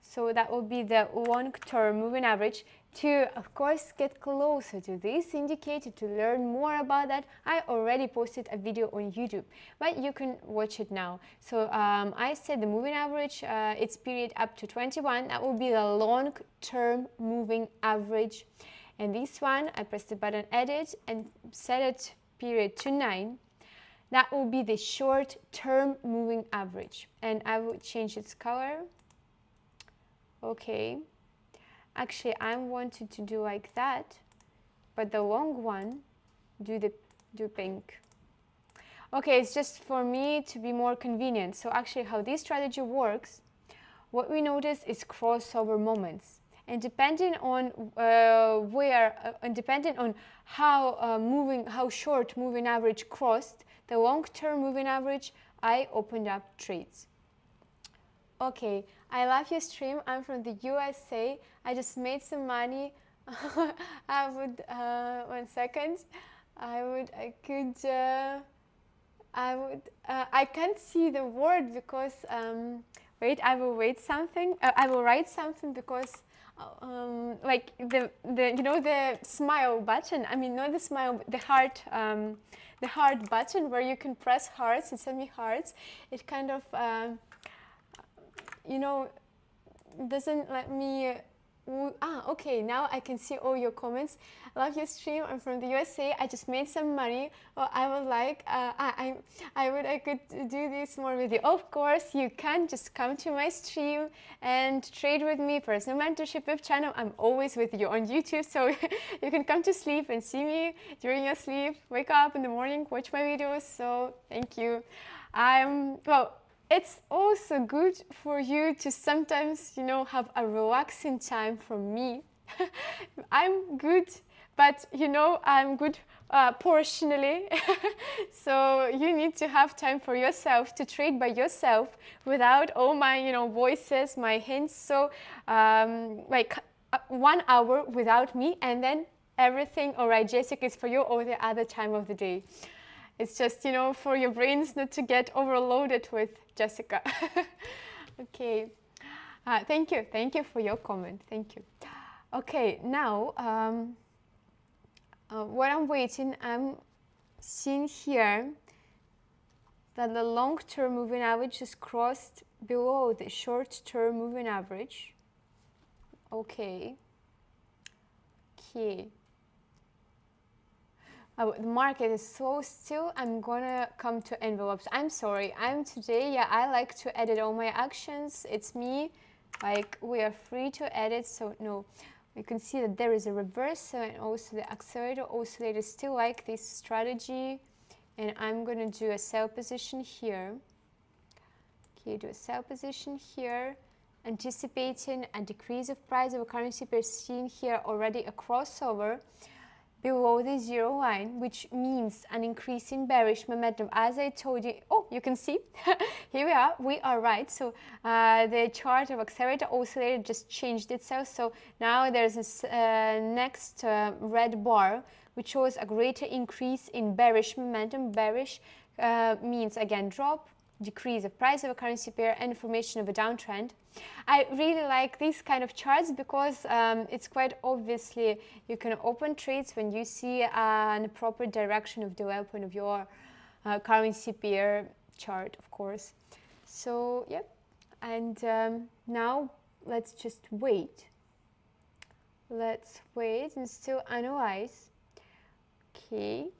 so that will be the long-term moving average. To, of course, get closer to this indicator, to learn more about that, I already posted a video on YouTube, but you can watch it now. So I said the moving average, it's period up to 21. That will be the long-term moving average. And this one, I press the button edit and set it period to 9. That will be the short-term moving average. And I will change its color. Okay. Actually, I wanted to do like that, but the long one, do pink. Okay, it's just for me to be more convenient. So actually how this strategy works, what we notice is crossover moments. And depending on depending on how short moving average crossed the long-term moving average, I opened up trades. Okay, I love your stream. I'm from the USA. I just made some money. One second. I can't see the word because, wait, I will write something because, like the smile button. I mean, not the smile, the heart button where you can press hearts and send me hearts. It kind of, doesn't let me. Okay, now I can see all your comments. I love your stream. I'm from the USA. I just made some money. I would like, I could do this more with you. Of course, you can just come to my stream and trade with me. Personal mentorship web channel. I'm always with you on YouTube, so you can come to sleep and see me during your sleep. Wake up in the morning, watch my videos. So thank you. It's also good for you to sometimes, have a relaxing time from me. I'm good, but I'm good portionally. So you need to have time for yourself to trade by yourself without all my, voices, my hints. So like 1 hour without me, and then everything, all right, Jessica, is for you all the other time of the day. It's just, for your brains not to get overloaded with Jessica. Okay. Thank you. Thank you for your comment. Thank you. Okay, now while I'm waiting, I'm seeing here that the long-term moving average is crossed below the short-term moving average. Okay. Okay. The market is so still. I'm gonna come to envelopes. I'm sorry. I like to edit all my actions. It's me. Like, we are free to edit, so no. You can see that there is a reversal, and also the accelerator oscillator still like this strategy. And I'm gonna do a sell position here. Okay, do a sell position here, anticipating a decrease of price of a currency pair, seen here already a crossover below the zero line, which means an increase in bearish momentum. As I told you, you can see, here we are right. So the chart of accelerator oscillator just changed itself. So now there's this next red bar, which shows a greater increase in bearish momentum. Bearish means, again, drop, decrease of price of a currency pair, and formation of a downtrend. I really like these kind of charts because it's quite obviously you can open trades when you see a proper direction of development of your currency pair chart, of course. So yeah, and now let's just wait. Let's wait and still analyze. Okay.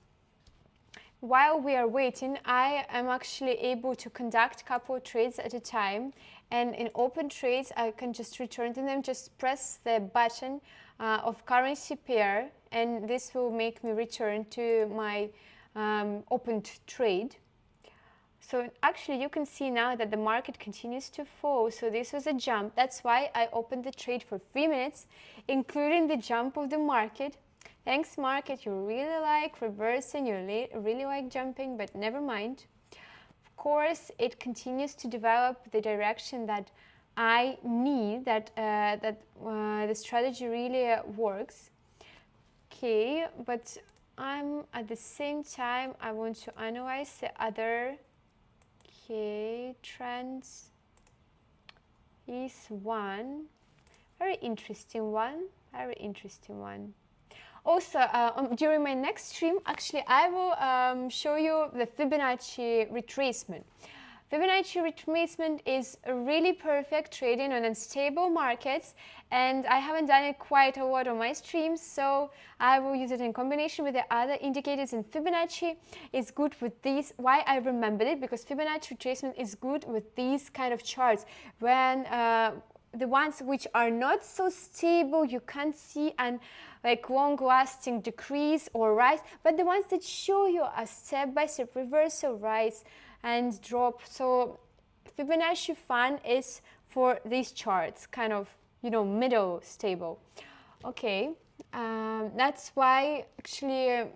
While we are waiting, I am actually able to conduct a couple of trades at a time, and in open trades I can just return to them, just press the button of currency pair, and this will make me return to my opened trade. So actually you can see now that the market continues to fall. So this was a jump. That's why I opened the trade for 3 minutes, including the jump of the market. Thanks, market, you really like reversing, you really like jumping, but never mind. Of course, it continues to develop the direction that I need, that the strategy really works. Okay, but I'm at the same time, I want to analyze the other trends. Is one very interesting one, Also, during my next stream, actually, I will show you the Fibonacci retracement. Fibonacci retracement is really perfect trading on unstable markets, and I haven't done it quite a lot on my streams, so I will use it in combination with the other indicators. And Fibonacci is good with these. Why I remembered it? Because Fibonacci retracement is good with these kind of charts when the ones which are not so stable, you can't see an long-lasting decrease or rise, but the ones that show you a step-by-step reversal, rise and drop. So Fibonacci fan is for these charts, kind of, middle stable. Okay, that's why actually,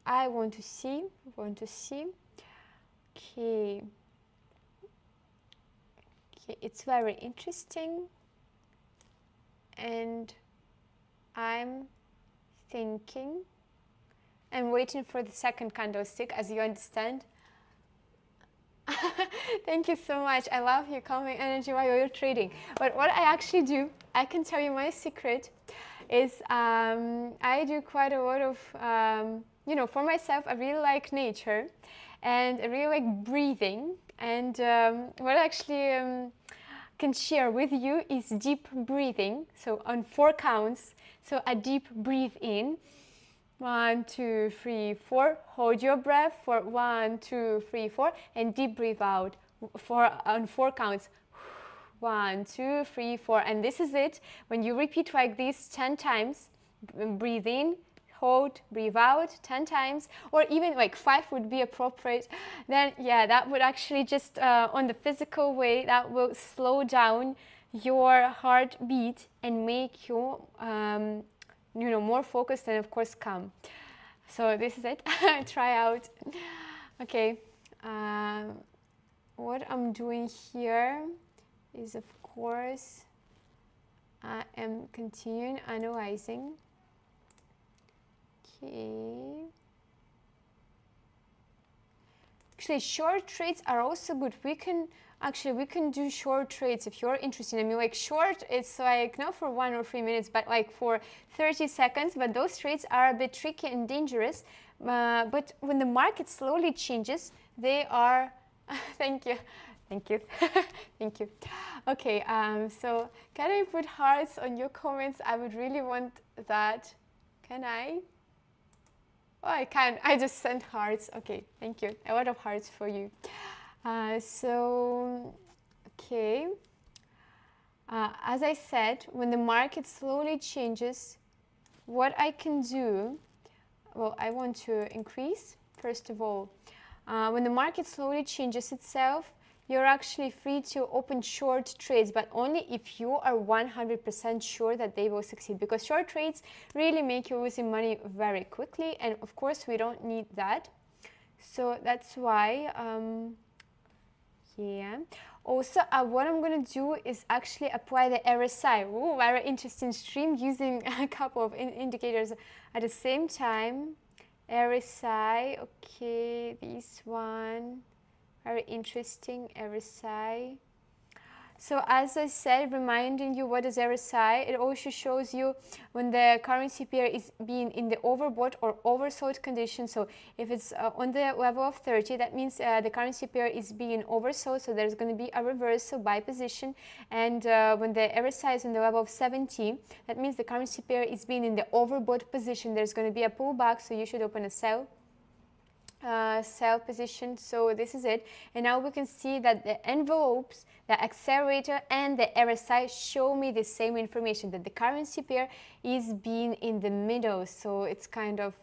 I want to see. Okay. It's very interesting, and I'm thinking and waiting for the second candlestick, as you understand. Thank you so much. I love your calming energy while you're trading. But what I actually do, I can tell you my secret, is I do quite a lot of, for myself, I really like nature, and I really like breathing. And what I actually can share with you is deep breathing. So on 4 counts, so a deep breathe in. 1, 2, 3, 4. Hold your breath for 1, 2, 3, 4, and deep breathe out on 4 counts. 1, 2, 3, 4, and this is it. When you repeat like this 10 times, breathe in, hold, breathe out 10 times, or even like 5 would be appropriate, then yeah, that would actually just on the physical way, that will slow down your heartbeat and make you more focused and of course calm. So this is it. Try out. Okay. What I'm doing here is, of course, I am continuing analyzing. Okay. Actually, short trades are also good. We can do short trades if you're interested. I mean, like short, it's like not for 1 or 3 minutes, but like for 30 seconds. But those trades are a bit tricky and dangerous. But when the market slowly changes, they are. Thank you. Thank you. Thank you. Okay, so can I put hearts on your comments? I would really want that. Can I? Oh, I can. I just sent hearts. Okay, thank you. A lot of hearts for you. Okay. As I said, when the market slowly changes, what I can do, well, I want to increase, first of all. When the market slowly changes itself, you're actually free to open short trades, but only if you are 100% sure that they will succeed, because short trades really make you losing money very quickly, and of course we don't need that. So that's why, yeah. Also, what I'm going to do is actually apply the RSI. Ooh, very interesting stream using a couple of indicators at the same time. RSI, okay, this one. Very interesting, RSI. So as I said, reminding you what is RSI, it also shows you when the currency pair is being in the overbought or oversold condition. So if it's on the level of 30, that means the currency pair is being oversold, so there's going to be a reversal by position. And when the RSI is in the level of 70, that means the currency pair is being in the overbought position. There's going to be a pullback, so you should open a sell position. So this is it, and now we can see that the envelopes, the accelerator and the RSI show me the same information, that the currency pair is being in the middle. So it's kind of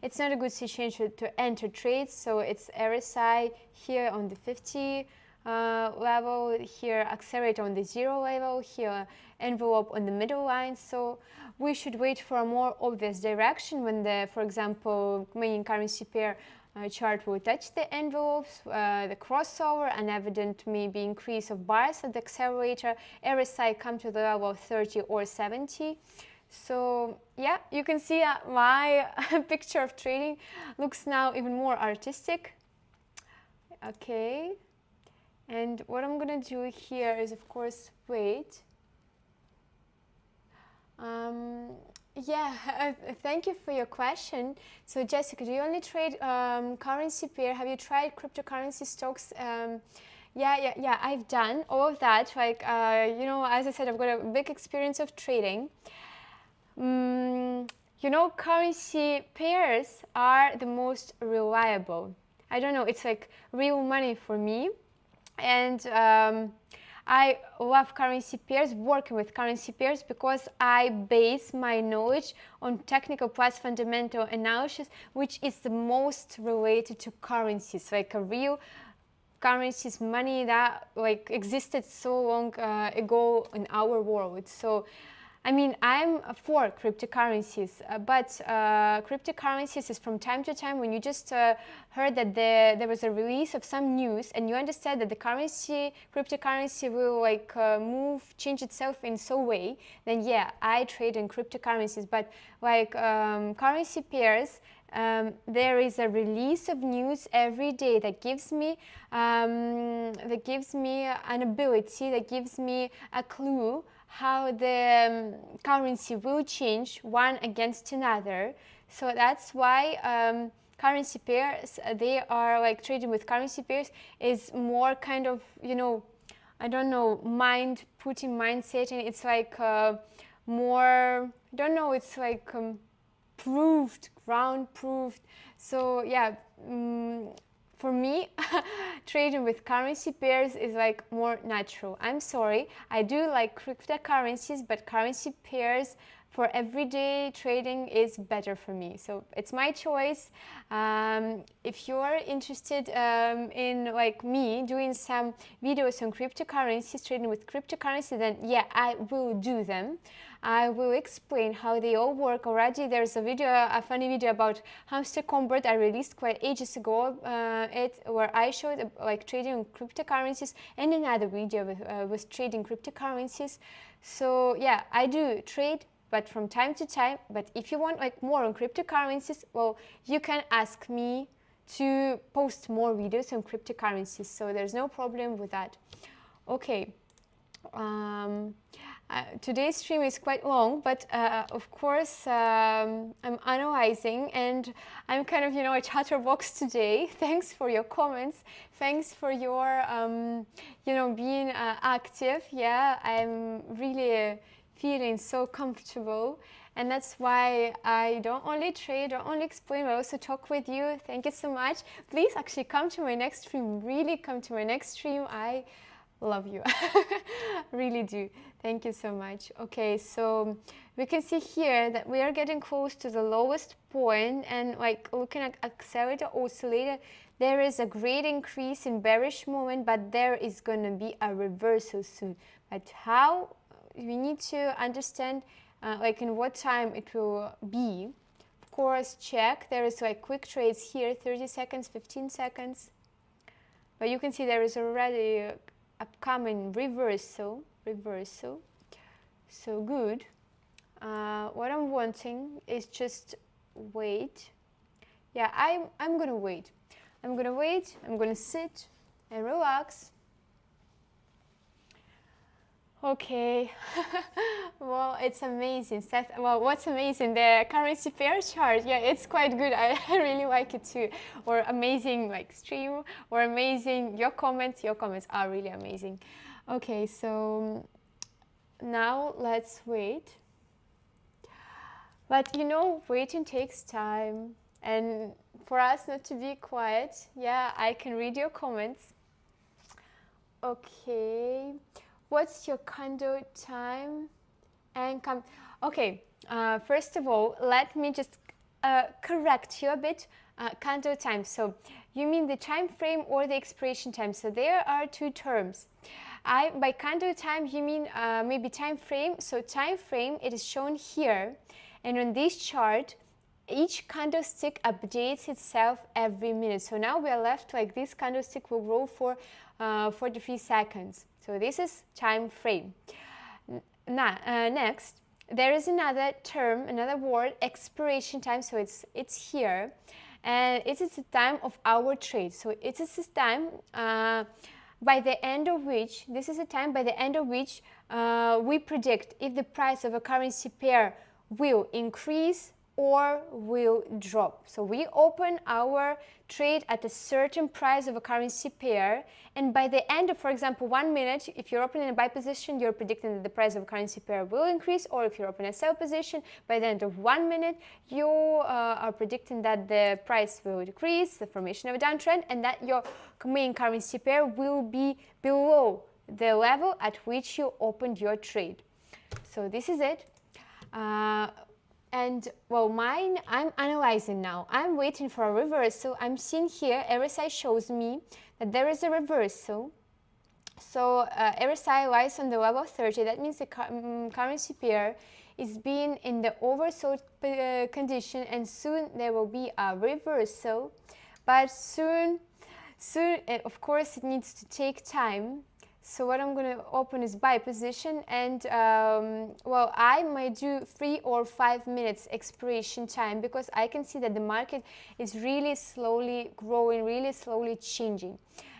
it's not a good situation to enter trades. So it's RSI here on the 50 level, here accelerator on the 0 level, here envelope on the middle line. So we should wait for a more obvious direction when the, for example, main currency pair chart will touch the envelopes, the crossover, an evident maybe increase of bars at the accelerator, RSI come to the level of 30 or 70. So yeah, you can see my picture of trading looks now even more artistic. Okay, and what I'm gonna do here is, of course, wait. Yeah, thank you for your question. So Jessica, do you only trade currency pair? Have you tried cryptocurrency stocks? Yeah, I've done all of that. Like, you know, as I said, I've got a big experience of trading. You know, currency pairs are the most reliable. I don't know, it's like real money for me. And I love currency pairs, working with currency pairs, because I base my knowledge on technical plus fundamental analysis, which is the most related to currencies, like a real currencies, money that like existed so long ago in our world. So I mean, I'm for cryptocurrencies, but cryptocurrencies is from time to time when you just heard that there was a release of some news, and you understand that the cryptocurrency will like change itself in some way, then yeah, I trade in cryptocurrencies. But like currency pairs, there is a release of news every day that gives me an ability, that gives me a clue how the currency will change one against another. So that's why currency pairs, they are like trading with currency pairs is more kind of, you know, I don't know, putting mindset, and it's like more, I don't know, it's like ground proved. So yeah, for me, trading with currency pairs is like more natural. I'm sorry, I do like cryptocurrencies, but currency pairs for everyday trading is better for me. So it's my choice. If you're interested in like me doing some videos on cryptocurrencies, trading with cryptocurrency, then yeah, I will do them. I will explain how they all work. Already there's a video, a funny video about Hamster Convert I released quite ages ago, where I showed like trading on cryptocurrencies, and another video with trading cryptocurrencies. So yeah, I do trade, but from time to time. But if you want like more on cryptocurrencies, well, you can ask me to post more videos on cryptocurrencies, so there's no problem with that. Okay. Today's stream is quite long, but of course I'm analyzing, and I'm kind of, a chatterbox today. Thanks for your comments. Thanks for your, being active. Yeah, I'm really feeling so comfortable. And that's why I don't only trade, don't only explain, but also talk with you. Thank you so much. Please actually come to my next stream. Really come to my next stream. I love you. Really do. Thank you so much. Okay, so we can see here that we are getting close to the lowest point, and like looking at accelerator, oscillator, there is a great increase in bearish moment, but there is going to be a reversal soon. But how? We need to understand like in what time it will be. Of course, check. There is like quick trades here, 30 seconds, 15 seconds. But you can see there is already upcoming reversal. So good. What I'm wanting is just wait. Yeah, I'm gonna wait. I'm gonna sit and relax. Okay. Well, it's amazing, Seth. Well, what's amazing? The currency pair chart. Yeah, it's quite good. I really like it too. Or amazing like stream, or amazing your comments. Your comments are really amazing. Okay, so now let's wait. But waiting takes time, and for us not to be quiet, yeah, I can read your comments. Okay. What's your candle time and come? Okay, first of all, let me just correct you a bit. Candle time. So you mean the time frame or the expiration time? So there are two terms. By candle time, you mean maybe time frame. So time frame, it is shown here, and on this chart, each candlestick updates itself every minute. So now we are left like this candlestick will grow for 43 seconds. So this is time frame. Now, next, there is another term, another word, expiration time. So it's here, and it is the time of our trade. So it is this time by the end of which, this is a time by the end of which we predict if the price of a currency pair will increase or will drop. So we open our trade at a certain price of a currency pair, and by the end of, for example, 1 minute, if you're opening a buy position, you're predicting that the price of a currency pair will increase, or if you're opening a sell position, by the end of 1 minute, you are predicting that the price will decrease, the formation of a downtrend, and that your main currency pair will be below the level at which you opened your trade. So this is it. And well, mine, I'm analyzing now. I'm waiting for a reversal. I'm seeing here, RSI shows me that there is a reversal. So RSI lies on the level 30. That means the currency pair is being in the oversold condition, and soon there will be a reversal. But soon, of course, it needs to take time. So what I'm going to open is buy position, and well, I might do 3 or 5 minutes expiration time, because I can see that the market is really slowly growing, really slowly changing.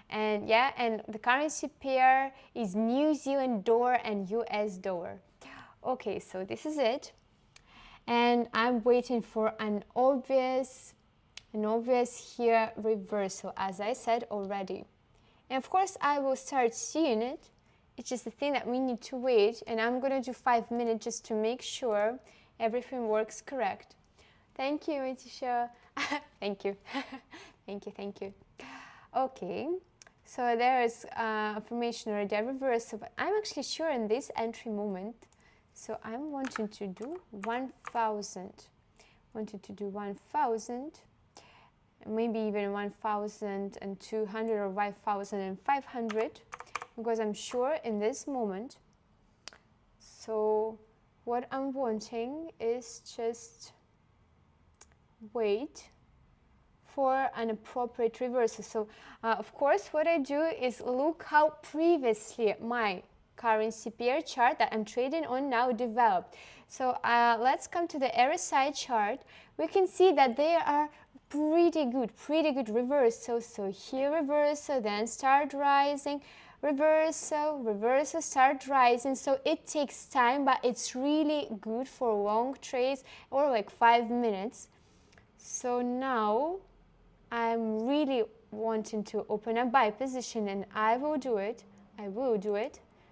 And yeah, and the currency pair is New Zealand dollar and US dollar. Okay, so this is it. And I'm waiting for an obvious here reversal, as I said already. And of course, I will start seeing it. It's just the thing that we need to wait. And I'm going to do 5 minutes just to make sure everything works correct. Thank you, Mitisha. Thank you. Thank you. Okay. So there is formation already, a reversal. But I'm actually sure in this entry moment. So I'm wanting to do 1000. Wanted to do 1000, maybe even 1200 or 1500, because I'm sure in this moment. So what I'm wanting is just wait for an appropriate reversal. So of course what I do is look how previously my currency pair chart that I'm trading on now developed. So let's come to the RSI chart. We can see that they are pretty good reversal. So here reversal, then start rising, reversal, reversal, start rising. So it takes time, but it's really good for long trades or like 5 minutes. So now I'm really wanting to open a buy position, and I will do it.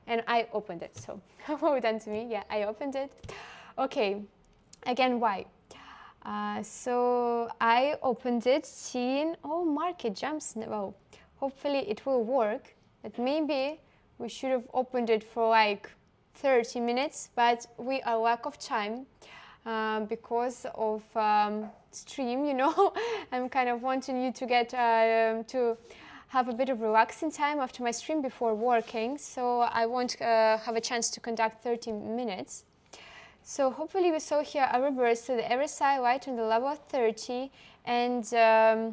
And I opened it. So well done to me. Yeah, I opened it. Okay, again, why? So I opened it, seeing, oh, market jumps. Well, hopefully it will work. But maybe we should have opened it for like 30 minutes, but we are lack of time because of stream, you know. I'm kind of wanting you to get to have a bit of relaxing time after my stream before working, so I won't have a chance to conduct 30 minutes. So hopefully we saw here a reversal, the RSI right on the level of 30, and that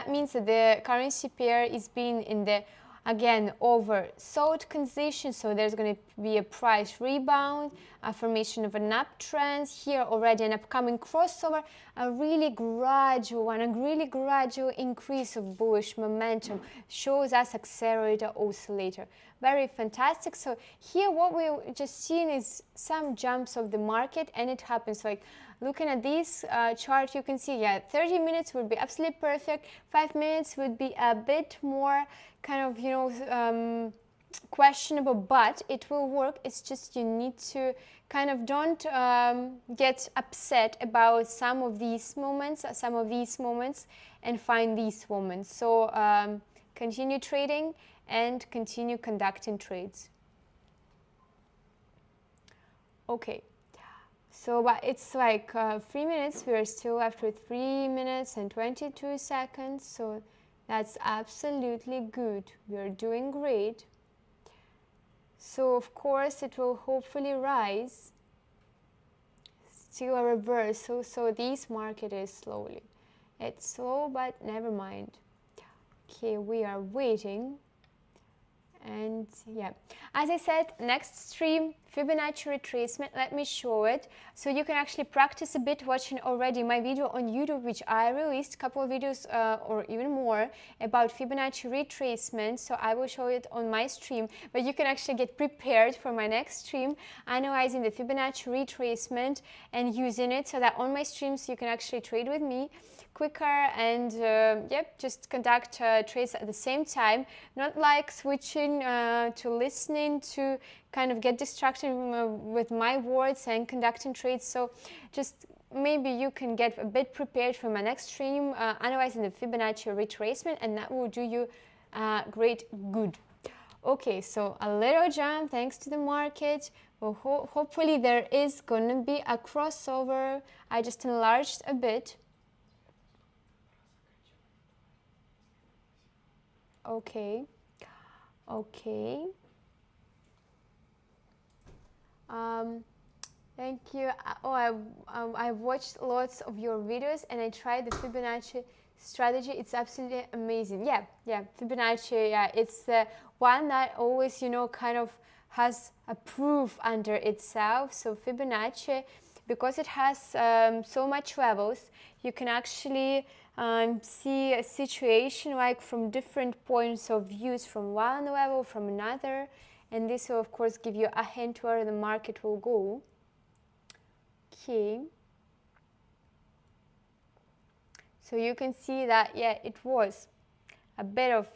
means that the currency pair is being in the, again, oversold condition, so there's going to be a price rebound, a formation of an uptrend, here already an upcoming crossover, a really gradual increase of bullish momentum, shows us accelerator oscillator. Very fantastic. So here what we just seen is some jumps of the market, and it happens like, looking at this chart, you can see, yeah, 30 minutes would be absolutely perfect. 5 minutes would be a bit more kind of, you know, questionable, but it will work. It's just you need to kind of don't get upset about some of these moments, and find these moments. So continue trading and continue conducting trades. Okay. So, but it's like 3 minutes, we are still left with 3 minutes and 22 seconds, so that's absolutely good. We are doing great. So, of course, it will hopefully rise. Still a reversal, so this market is slowly. It's slow, but never mind. Okay, we are waiting. And yeah, as I said, next stream, Fibonacci retracement, let me show it. So you can actually practice a bit watching already my video on YouTube, which I released a couple of videos or even more about Fibonacci retracement. So I will show it on my stream, but you can actually get prepared for my next stream, analyzing the Fibonacci retracement and using it so that on my streams you can actually trade with me quicker and yep, just conduct trades at the same time, not like switching to listening to kind of get distracted with my words and conducting trades. So just maybe you can get a bit prepared for my next stream, analyzing the Fibonacci retracement, and that will do you great good. Okay, so a little jump thanks to the market. Well, hopefully there is gonna be a crossover. I just enlarged a bit. Okay, okay. Thank you. Oh, I watched lots of your videos and I tried the Fibonacci strategy. It's absolutely amazing. Yeah, Fibonacci, yeah, it's the one that always, you know, kind of has a proof under itself. So Fibonacci, because it has so much levels, you can actually see a situation like from different points of views, from one level, from another, and this will of course give you a hint where the market will go. Okay, so you can see that, yeah, it was a bit of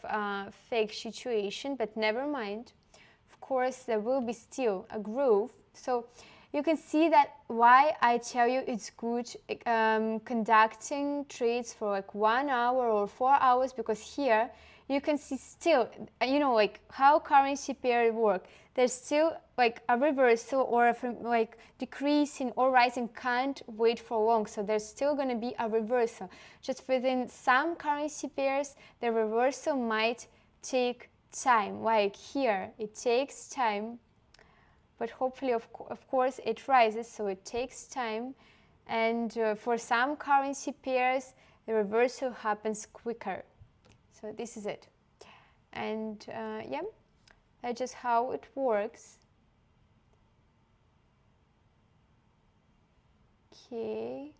fake situation, but never mind. Of course, there will be still a groove. So you can see that why I tell you it's good conducting trades for like 1 hour or 4 hours, because here you can see still, you know, like how currency pair work. There's still like a reversal or a like decreasing or rising can't wait for long. So there's still going to be a reversal. Just within some currency pairs, the reversal might take time. Like here, it takes time, but hopefully, of course, it rises, so it takes time. And for some currency pairs, the reversal happens quicker. So this is it. And yeah, that's just how it works. Okay.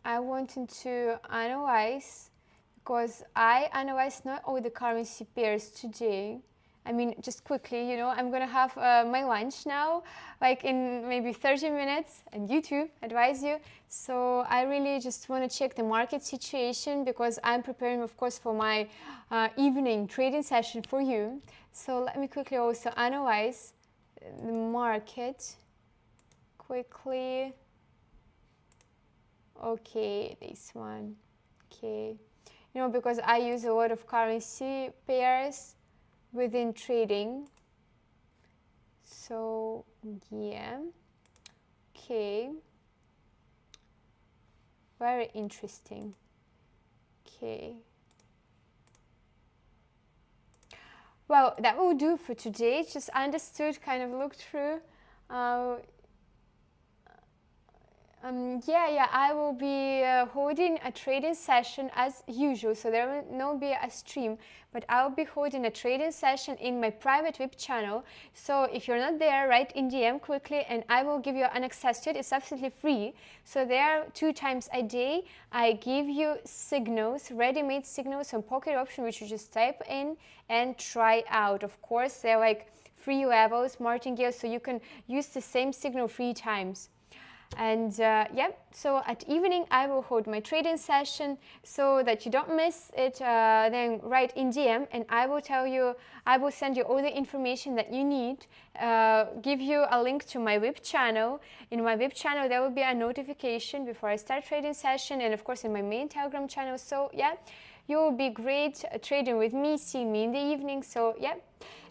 I wanted to analyze, because I analyzed not all the currency pairs today. I mean, just quickly, you know, I'm gonna have my lunch now, like in maybe 30 minutes, and you too, advise you. So I really just want to check the market situation, because I'm preparing, of course, for my evening trading session for you. So let me quickly also analyze the market quickly. Okay, this one. Okay, you know, because I use a lot of currency pairs within trading. So yeah, okay, very interesting. Okay, well, that will do for today. Just understood, kind of looked through. Yeah, I will be holding a trading session as usual, so there will not be a stream, but I'll be holding a trading session in my private VIP channel. So if you're not there, write in DM quickly and I will give you an access to it. It's absolutely free. So there, 2 times a day, I give you signals, ready-made signals on Pocket Option, which you just type in and try out. Of course, they're like free levels, martingale, so you can use the same signal 3 times. And yeah, so at evening I will hold my trading session, so that you don't miss it. Then write in DM and I will tell you, I will send you all the information that you need, give you a link to my VIP channel. In my VIP channel there will be a notification before I start trading session, and of course in my main Telegram channel. So yeah, you will be great trading with me, seeing me in the evening. So yeah,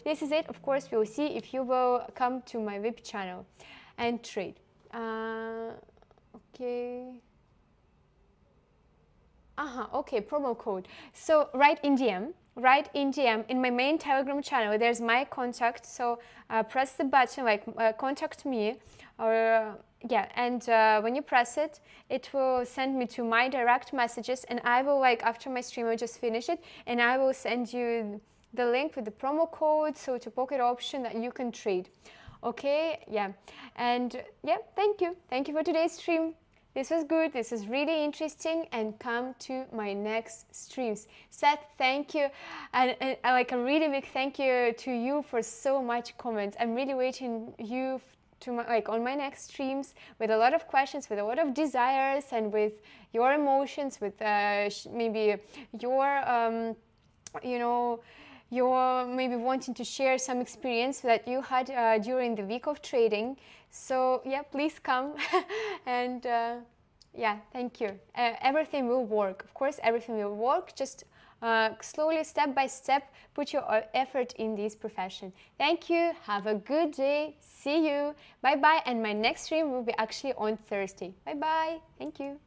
this is it. Of course we will see if you will come to my VIP channel and trade. Okay. Okay, promo code. So write in DM in my main Telegram channel. There's my contact. So press the button like contact me, or yeah, and when you press it, it will send me to my direct messages, and I will, like, after my stream I'll just finish it and I will send you the link with the promo code, so to Pocket Option, that you can trade. Okay, yeah, and yeah, thank you for today's stream. This was good, this is really interesting, and come to my next streams. Seth, thank you, and like a really big thank you to you for so much comments. I'm really waiting you to like on my next streams with a lot of questions, with a lot of desires, and with your emotions, with maybe your you know, you're maybe wanting to share some experience that you had during the week of trading. So yeah, please come and yeah, thank you. Everything will work. Of course, everything will work. Just slowly, step by step, put your effort in this profession. Thank you. Have a good day. See you. Bye bye. And my next stream will be actually on Thursday. Bye bye. Thank you.